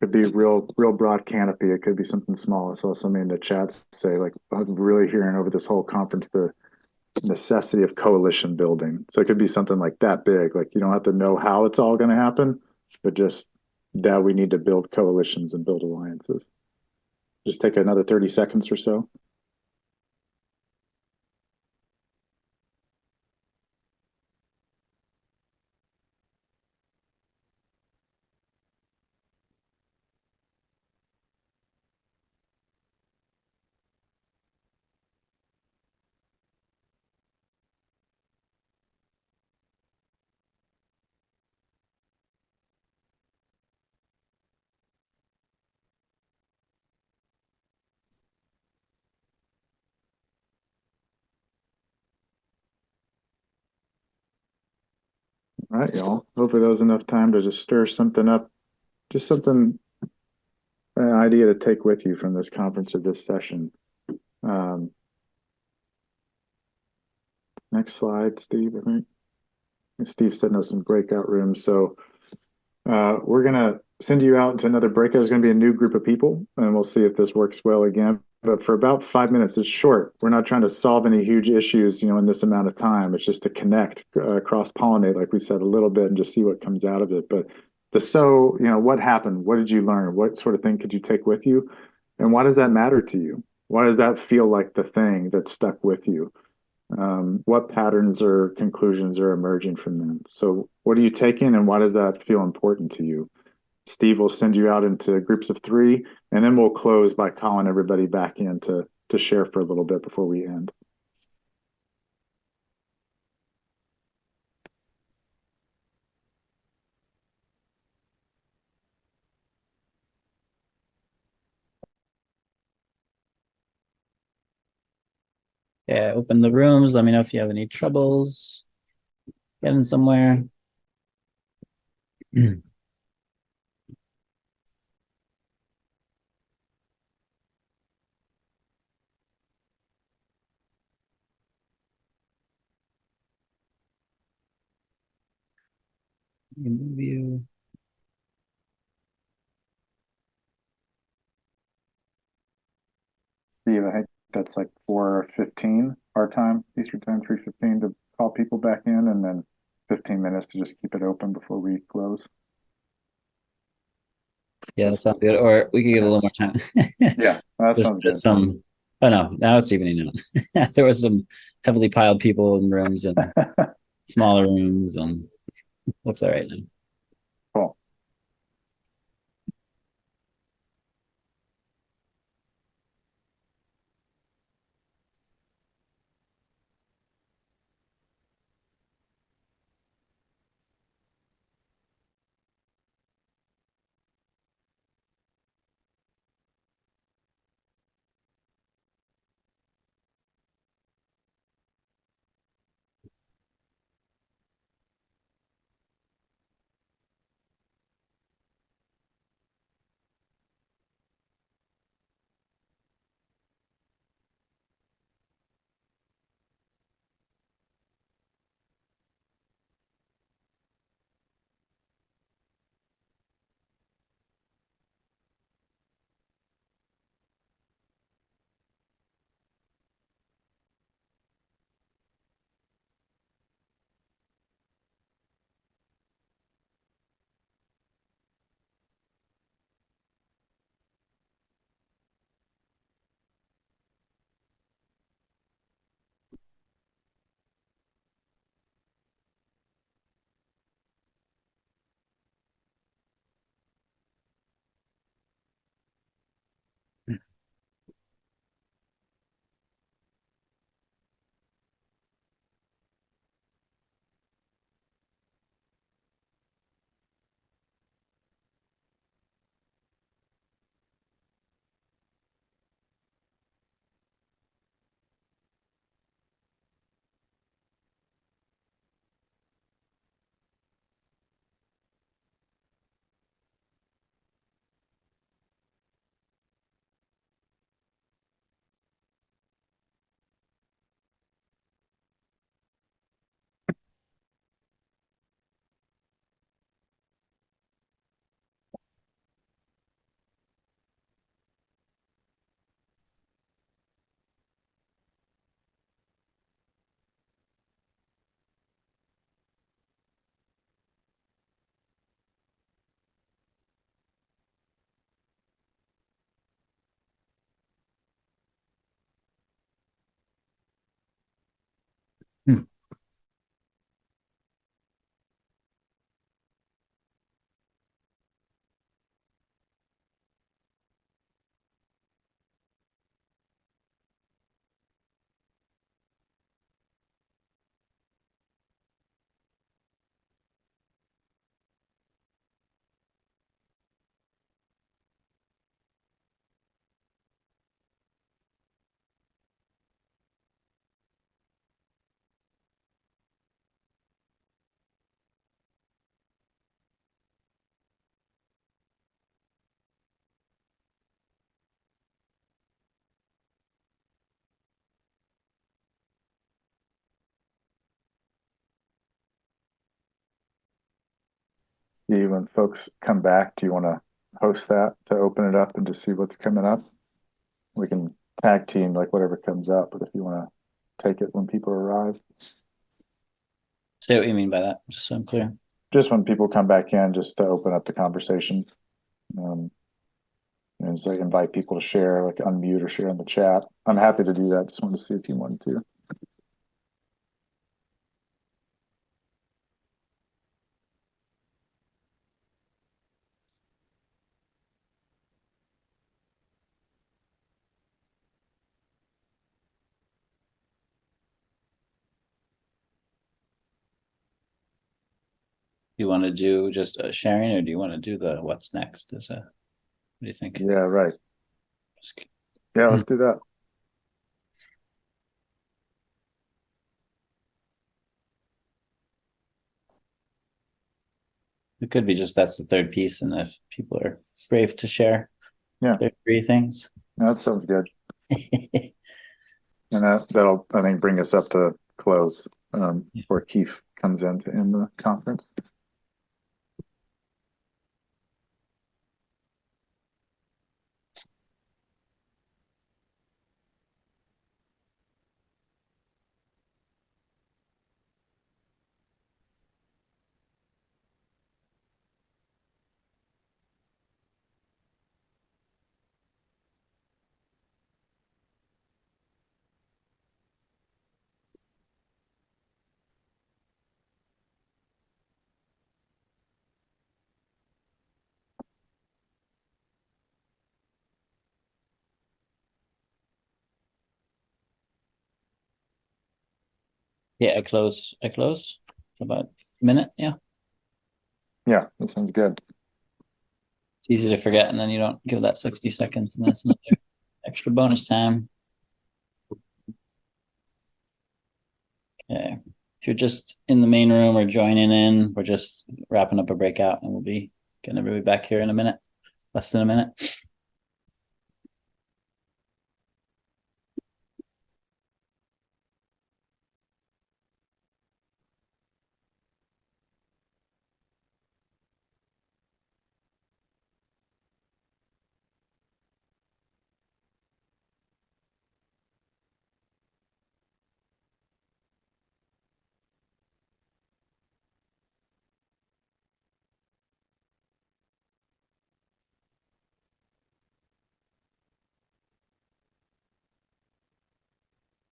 Could be real broad canopy. It could be something small. I saw somebody in the chat say, like, I'm really hearing over this whole conference the necessity of coalition building. So it could be something like that big. Like you don't have to know how it's all going to happen, but just that we need to build coalitions and build alliances. Just take another 30 seconds or so. All right, y'all. Hopefully that was enough time to just stir something up. Just something, an idea to take with you from this conference or this session. Um, Next slide, Steve, I think. Steve said no, some breakout rooms. So we're going to send you out into another breakout. There's going to be a new group of people, and we'll see if this works well again. But for about 5 minutes, it's short. We're not trying to solve any huge issues, in this amount of time. It's just to connect, cross-pollinate, like we said, a little bit, and just see what comes out of it. But what happened? What did you learn? What sort of thing could you take with you? And why does that matter to you? Why does that feel like the thing that stuck with you? What patterns or conclusions are emerging from that? So what are you taking and why does that feel important to you? Steve will send you out into groups of 3, and then we'll close by calling everybody back in to share for a little bit before we end. Yeah, open the rooms. Let me know if you have any troubles getting somewhere. Move you. Steve, I think that's like 4:15 our time, Eastern time, 3:15 to call people back in, and then 15 minutes to just keep it open before we close. Yeah, that sounds good. Or we could give a little more time. Yeah, that sounds good. There's some. Oh no, now it's evening now. There was some heavily piled people in rooms and smaller rooms, and looks all right now. Cool. Steve, when folks come back, do you want to host that to open it up and just see what's coming up? We can tag team like whatever comes up, but if you want to take it when people arrive, Say what you mean by that, just so I'm clear. just when people come back in, just to open up the conversation. And just like invite people to share, like unmute or share in the chat. I'm happy to do that. Just wanted to see if you wanted to. Do you want to do just sharing, or do you want to do the what's next? What do you think? Yeah, right. Just- Yeah, let's do that. It could be just that's the third piece, and if people are brave to share Yeah. their three things. That sounds good. And that'll, I think, bring us up to close before Keith comes in to end the conference. Yeah, I close. It's about a minute. Yeah. Yeah, that sounds good. It's easy to forget, and then you don't give that 60 seconds, and that's another extra bonus time. Okay. If you're just in the main room or joining in, we're just wrapping up a breakout, and we'll be getting everybody back here in a minute, less than a minute.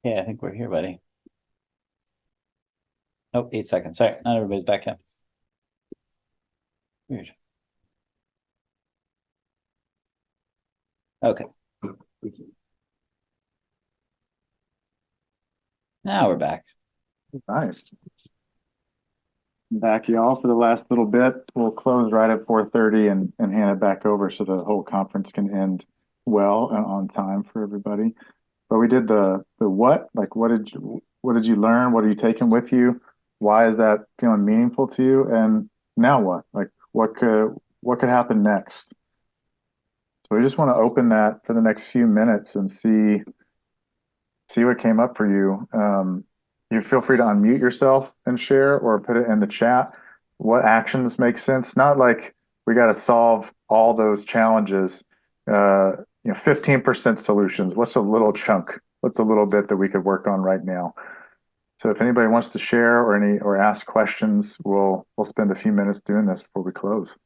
Yeah, I think we're here, buddy. Oh, 8 seconds. Sorry, not everybody's back yet. Weird. Okay. Now we're back. Nice. Back y'all for the last little bit. We'll close right at 4:30 and hand it back over so the whole conference can end well and on time for everybody. But we did the what? Like what did you learn? What are you taking with you? Why is that feeling meaningful to you? And now what? Like what could happen next? So we just want to open that for the next few minutes and see what came up for you. You feel free to unmute yourself and share or put it in the chat. What actions make sense? Not like we got to solve all those challenges. 15% solutions. What's a little chunk? What's a little bit that we could work on right now? So if anybody wants to share or ask questions, we'll spend a few minutes doing this before we close.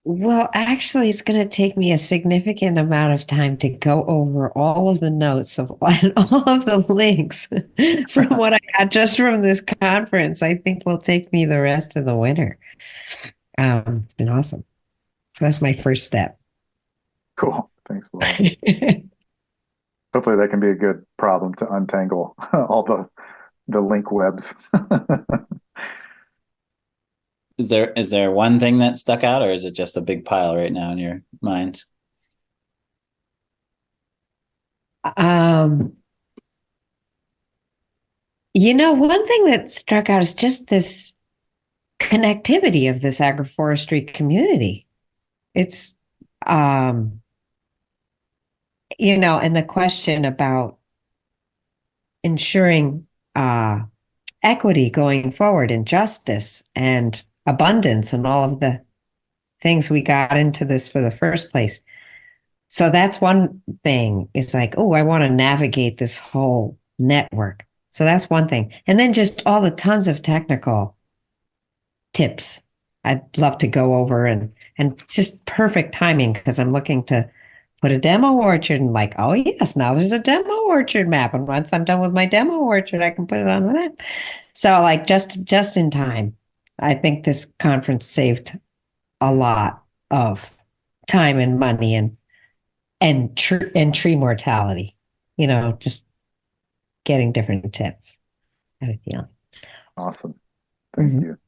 Well, actually, it's going to take me a significant amount of time to go over all of the notes of and all of the links from what I got just from this conference. I think will take me the rest of the winter. It's been awesome. So that's my first step. Cool. Thanks, Will. Hopefully that can be a good problem to untangle all the link webs. Is there one thing that stuck out, or is it just a big pile right now in your mind? One thing that struck out is just this connectivity of this agroforestry community. It's, and the question about ensuring equity going forward and justice and abundance and all of the things we got into this for the first place. So that's one thing. It's like, oh, I want to navigate this whole network. So that's one thing. And then just all the tons of technical tips I'd love to go over and just perfect timing because I'm looking to put a demo orchard and like, oh yes, now there's a demo orchard map. And once I'm done with my demo orchard, I can put it on the map. So like just in time. I think this conference saved a lot of time and money and tree mortality, just getting different tips. I have a feeling. Awesome. Thank you.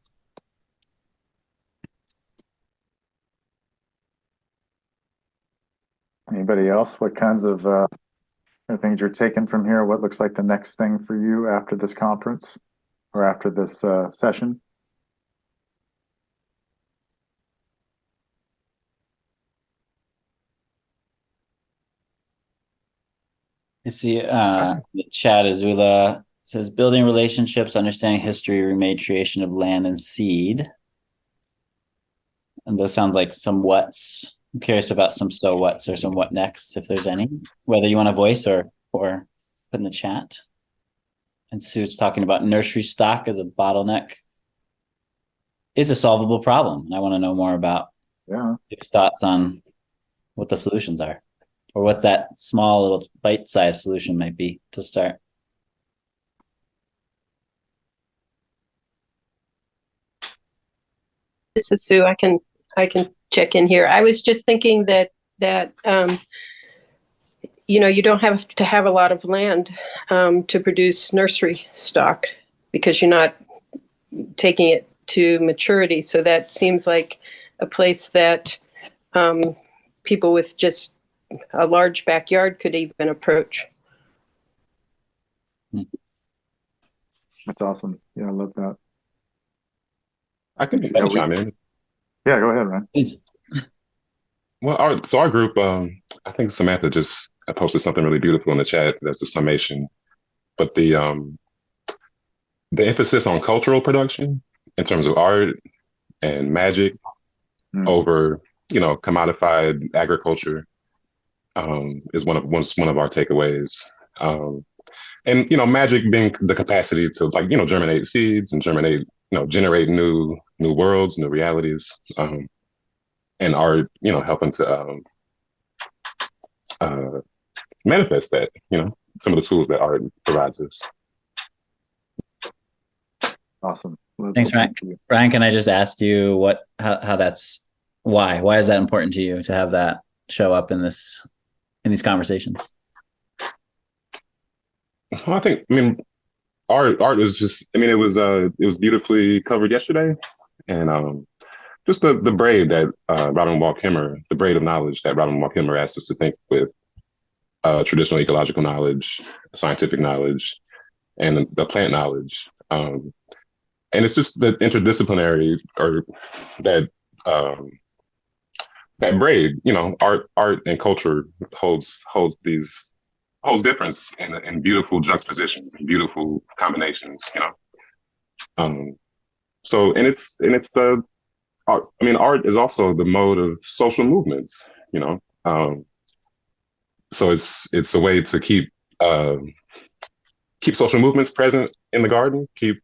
Anybody else? What kinds of things you're taking from here? What looks like the next thing for you after this conference or after this session? You see, the chat, Azula says, building relationships, understanding history, rematriation of land and seed. And those sound like some what's. I'm curious about some so what's or some what next, if there's any, whether you want to voice or put in the chat. And Sue's talking about nursery stock as a bottleneck is a solvable problem. And I want to know more about your thoughts on what the solutions are, or what that small little bite-sized solution might be to start. This is Sue. I can check in here. I was just thinking that you don't have to have a lot of land to produce nursery stock because you're not taking it to maturity. So that seems like a place that people with just a large backyard could even approach. That's awesome. Yeah, I love that. I can chime in. Yeah, go ahead, Ryan. Well, our group, I think Samantha just posted something really beautiful in the chat. That's a summation. But the emphasis on cultural production in terms of art and magic over, commodified agriculture is one of our takeaways. And magic being the capacity to germinate seeds and generate new worlds, new realities. And art, helping to manifest that, some of the tools that art provides us. Awesome. Thanks, Ryan. Ryan, can I just ask you how that's why is that important to you to have that show up in these conversations? Well, art is just, it was beautifully covered yesterday, and just the braid that Robin Wall Kimmer, the braid of knowledge that Robin Wall Kimmer asked us to think with traditional ecological knowledge, scientific knowledge, and the plant knowledge. And it's just the interdisciplinary or that braid, art and culture holds difference in beautiful juxtapositions and beautiful combinations, So, and it's the art. Art is also the mode of social movements, so it's a way to keep social movements present in the garden, keep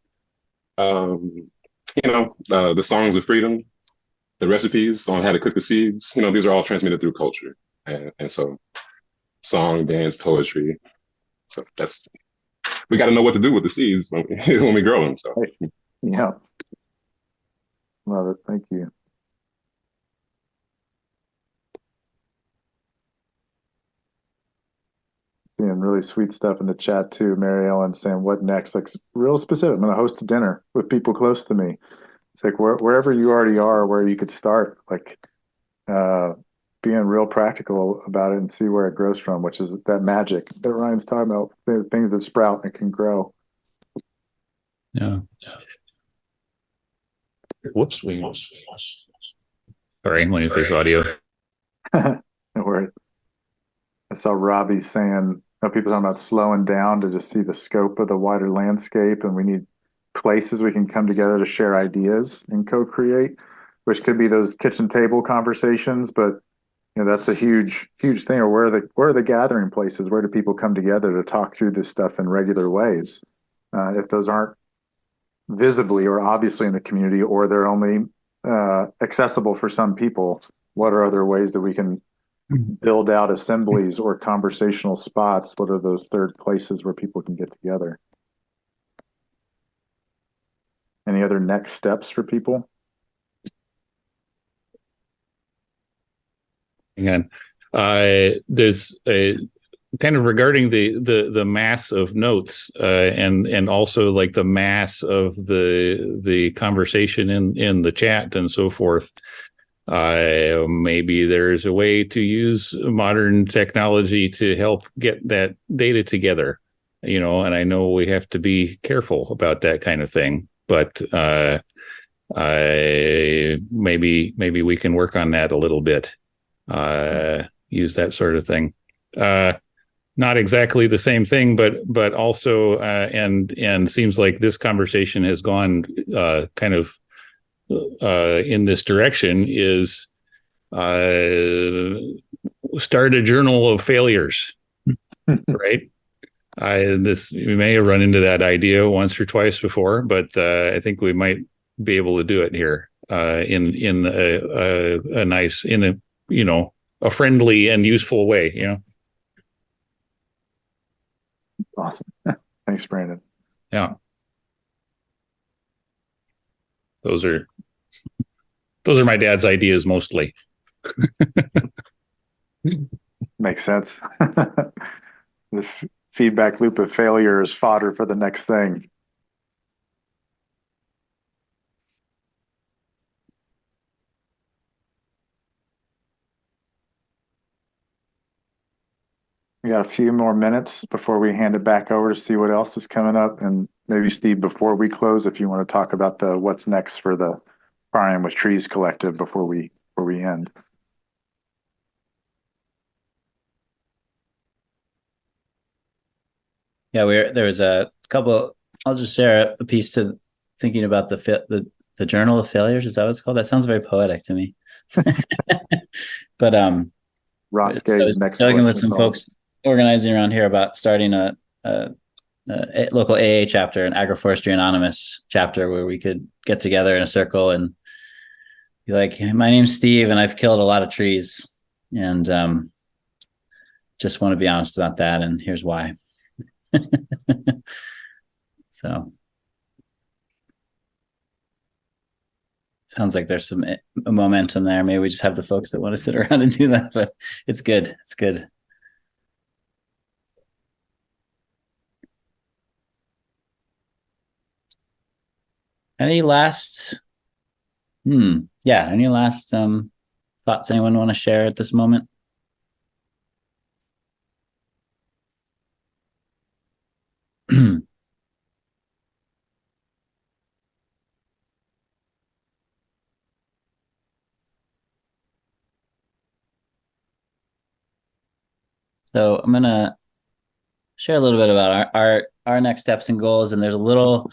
the songs of freedom, the recipes on how to cook the seeds, these are all transmitted through culture, and so song, dance, poetry. So we got to know what to do with the seeds when we grow them. So yeah. Love it. Thank you. Seeing really sweet stuff in the chat too. Mary Ellen saying, what next? Like real specific. I'm going to host a dinner with people close to me. It's like wherever you already are, where you could start, like being real practical about it and see where it grows from, which is that magic that Ryan's talking about, the things that sprout and can grow. Yeah. Whoops. Sorry, let me fix audio. Don't worry. I saw Robbie saying, people talking about slowing down to just see the scope of the wider landscape, and we need places we can come together to share ideas and co-create, which could be those kitchen table conversations, but that's a huge thing. Or where are the gathering places? Where do people come together to talk through this stuff in regular ways? If those aren't visibly or obviously in the community, or they're only accessible for some people, what are other ways that we can build out assemblies or conversational spots? What are those third places where people can get together? Any other next steps for people? Hang on. There's a kind of regarding the mass of notes and also like the mass of the conversation in the chat and so forth. Maybe there's a way to use modern technology to help get that data together, and I know we have to be careful about that kind of thing, but maybe we can work on that a little bit. Use that sort of thing. Not exactly the same thing, but also and seems like this conversation has gone kind of in this direction, is start a journal of failures. Right. We may have run into that idea once or twice before, but I think we might be able to do it here in a nice, a friendly and useful way. Awesome. Thanks, Brandon. Yeah. Those are my dad's ideas mostly. Makes sense. The feedback loop of failure is fodder for the next thing. We got a few more minutes before we hand it back over to see what else is coming up. And maybe Steve, before we close, if you want to talk about what's next for the Farming with Trees Collective before we end. Yeah, there was a couple. I'll just share a piece to thinking about the Journal of Failures. Is that what it's called? That sounds very poetic to me. But Ross Gay's next talking with some folks organizing around here about starting a local AA chapter, an agroforestry anonymous chapter, where we could get together in a circle and be like, hey, my name's Steve and I've killed a lot of trees, and just want to be honest about that, and here's why. So sounds like there's some momentum there. Maybe we just have the folks that want to sit around and do that, but it's good. It's good. Any last thoughts anyone want to share at this moment? So I'm gonna share a little bit about our next steps and goals, and there's a little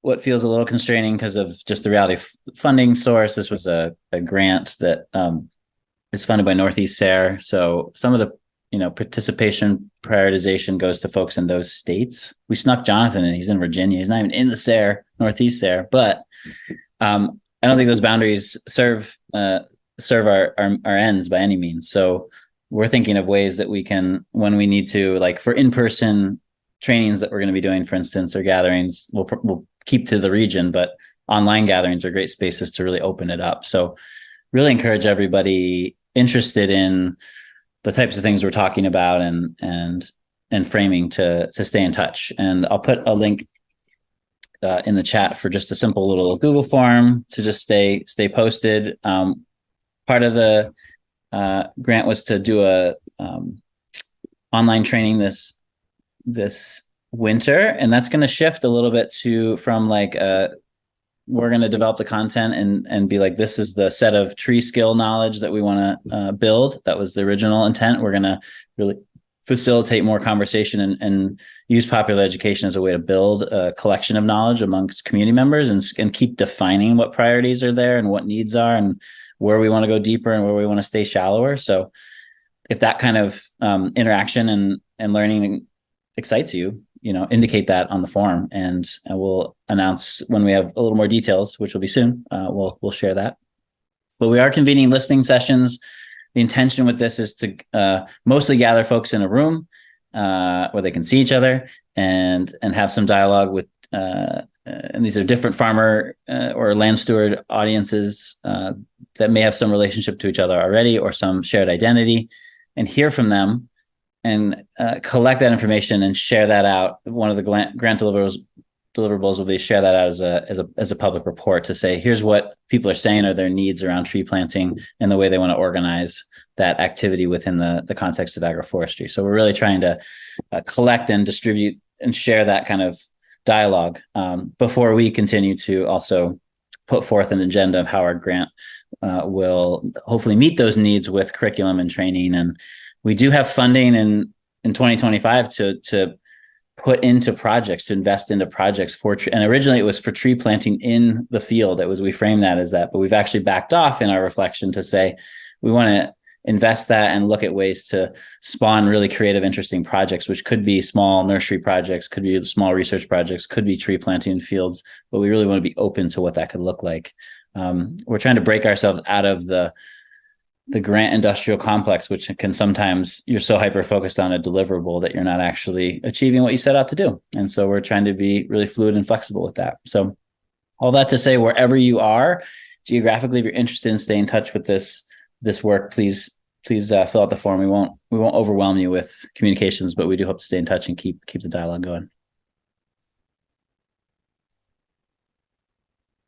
what feels a little constraining because of just the reality of funding source. This was a grant that is funded by Northeast SARE, so some of the participation prioritization goes to folks in those states. We snuck Jonathan in. He's in Virginia. He's not even in the SARE, Northeast SARE, but I don't think those boundaries serve our ends by any means. So we're thinking of ways that we can, when we need to, like for in-person trainings that we're going to be doing, for instance, or gatherings, we'll keep to the region, but online gatherings are great spaces to really open it up. So really encourage everybody interested in the types of things we're talking about and framing to stay in touch. And I'll put a link in the chat for just a simple little Google form to just stay posted. Part of the grant was to do a online training this winter, and that's going to shift a little bit from like a we're going to develop the content and be like, this is the set of tree skill knowledge that we want to build. That was the original intent. We're going to really facilitate more conversation and use popular education as a way to build a collection of knowledge amongst community members and keep defining what priorities are there and what needs are and where we want to go deeper and where we want to stay shallower. So if that kind of interaction and learning excites you, indicate that on the forum, and we'll announce when we have a little more details, which will be soon. We'll share that. But we are convening listening sessions. The intention with this is to mostly gather folks in a room where they can see each other and have some dialogue with. And these are different farmer or land steward audiences that may have some relationship to each other already or some shared identity, and hear from them and collect that information and share that out. One of the grant deliverables will be share that out as a public report to say, here's what people are saying are their needs around tree planting and the way they want to organize that activity within the context of agroforestry. So we're really trying to collect and distribute and share that kind of dialogue before we continue to also put forth an agenda of how our grant will hopefully meet those needs with curriculum and training. And we do have funding in 2025 to put into projects, to invest into projects for and originally it was for tree planting in the field. We framed that as that, but we've actually backed off in our reflection to say we want to invest that and look at ways to spawn really creative, interesting projects, which could be small nursery projects, could be small research projects, could be tree planting in fields, but we really want to be open to what that could look like. We're trying to break ourselves out of the grant industrial complex, which can sometimes you're so hyper-focused on a deliverable that you're not actually achieving what you set out to do. And so we're trying to be really fluid and flexible with that. So all that to say, wherever you are geographically, if you're interested in staying in touch with this work, please fill out the form. We won't overwhelm you with communications, but we do hope to stay in touch and keep the dialogue going.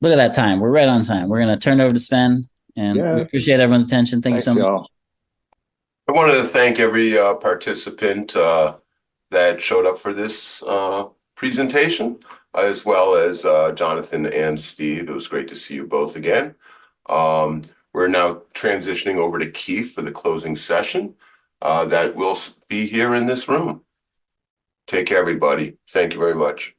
Look at that time. We're right on time. We're going to turn it over to Sven, and we appreciate everyone's attention. Thanks so much. Y'all. I wanted to thank every participant that showed up for this presentation, as well as Jonathan and Steve. It was great to see you both again. We're now transitioning over to Keith for the closing session that will be here in this room. Take care, everybody. Thank you very much.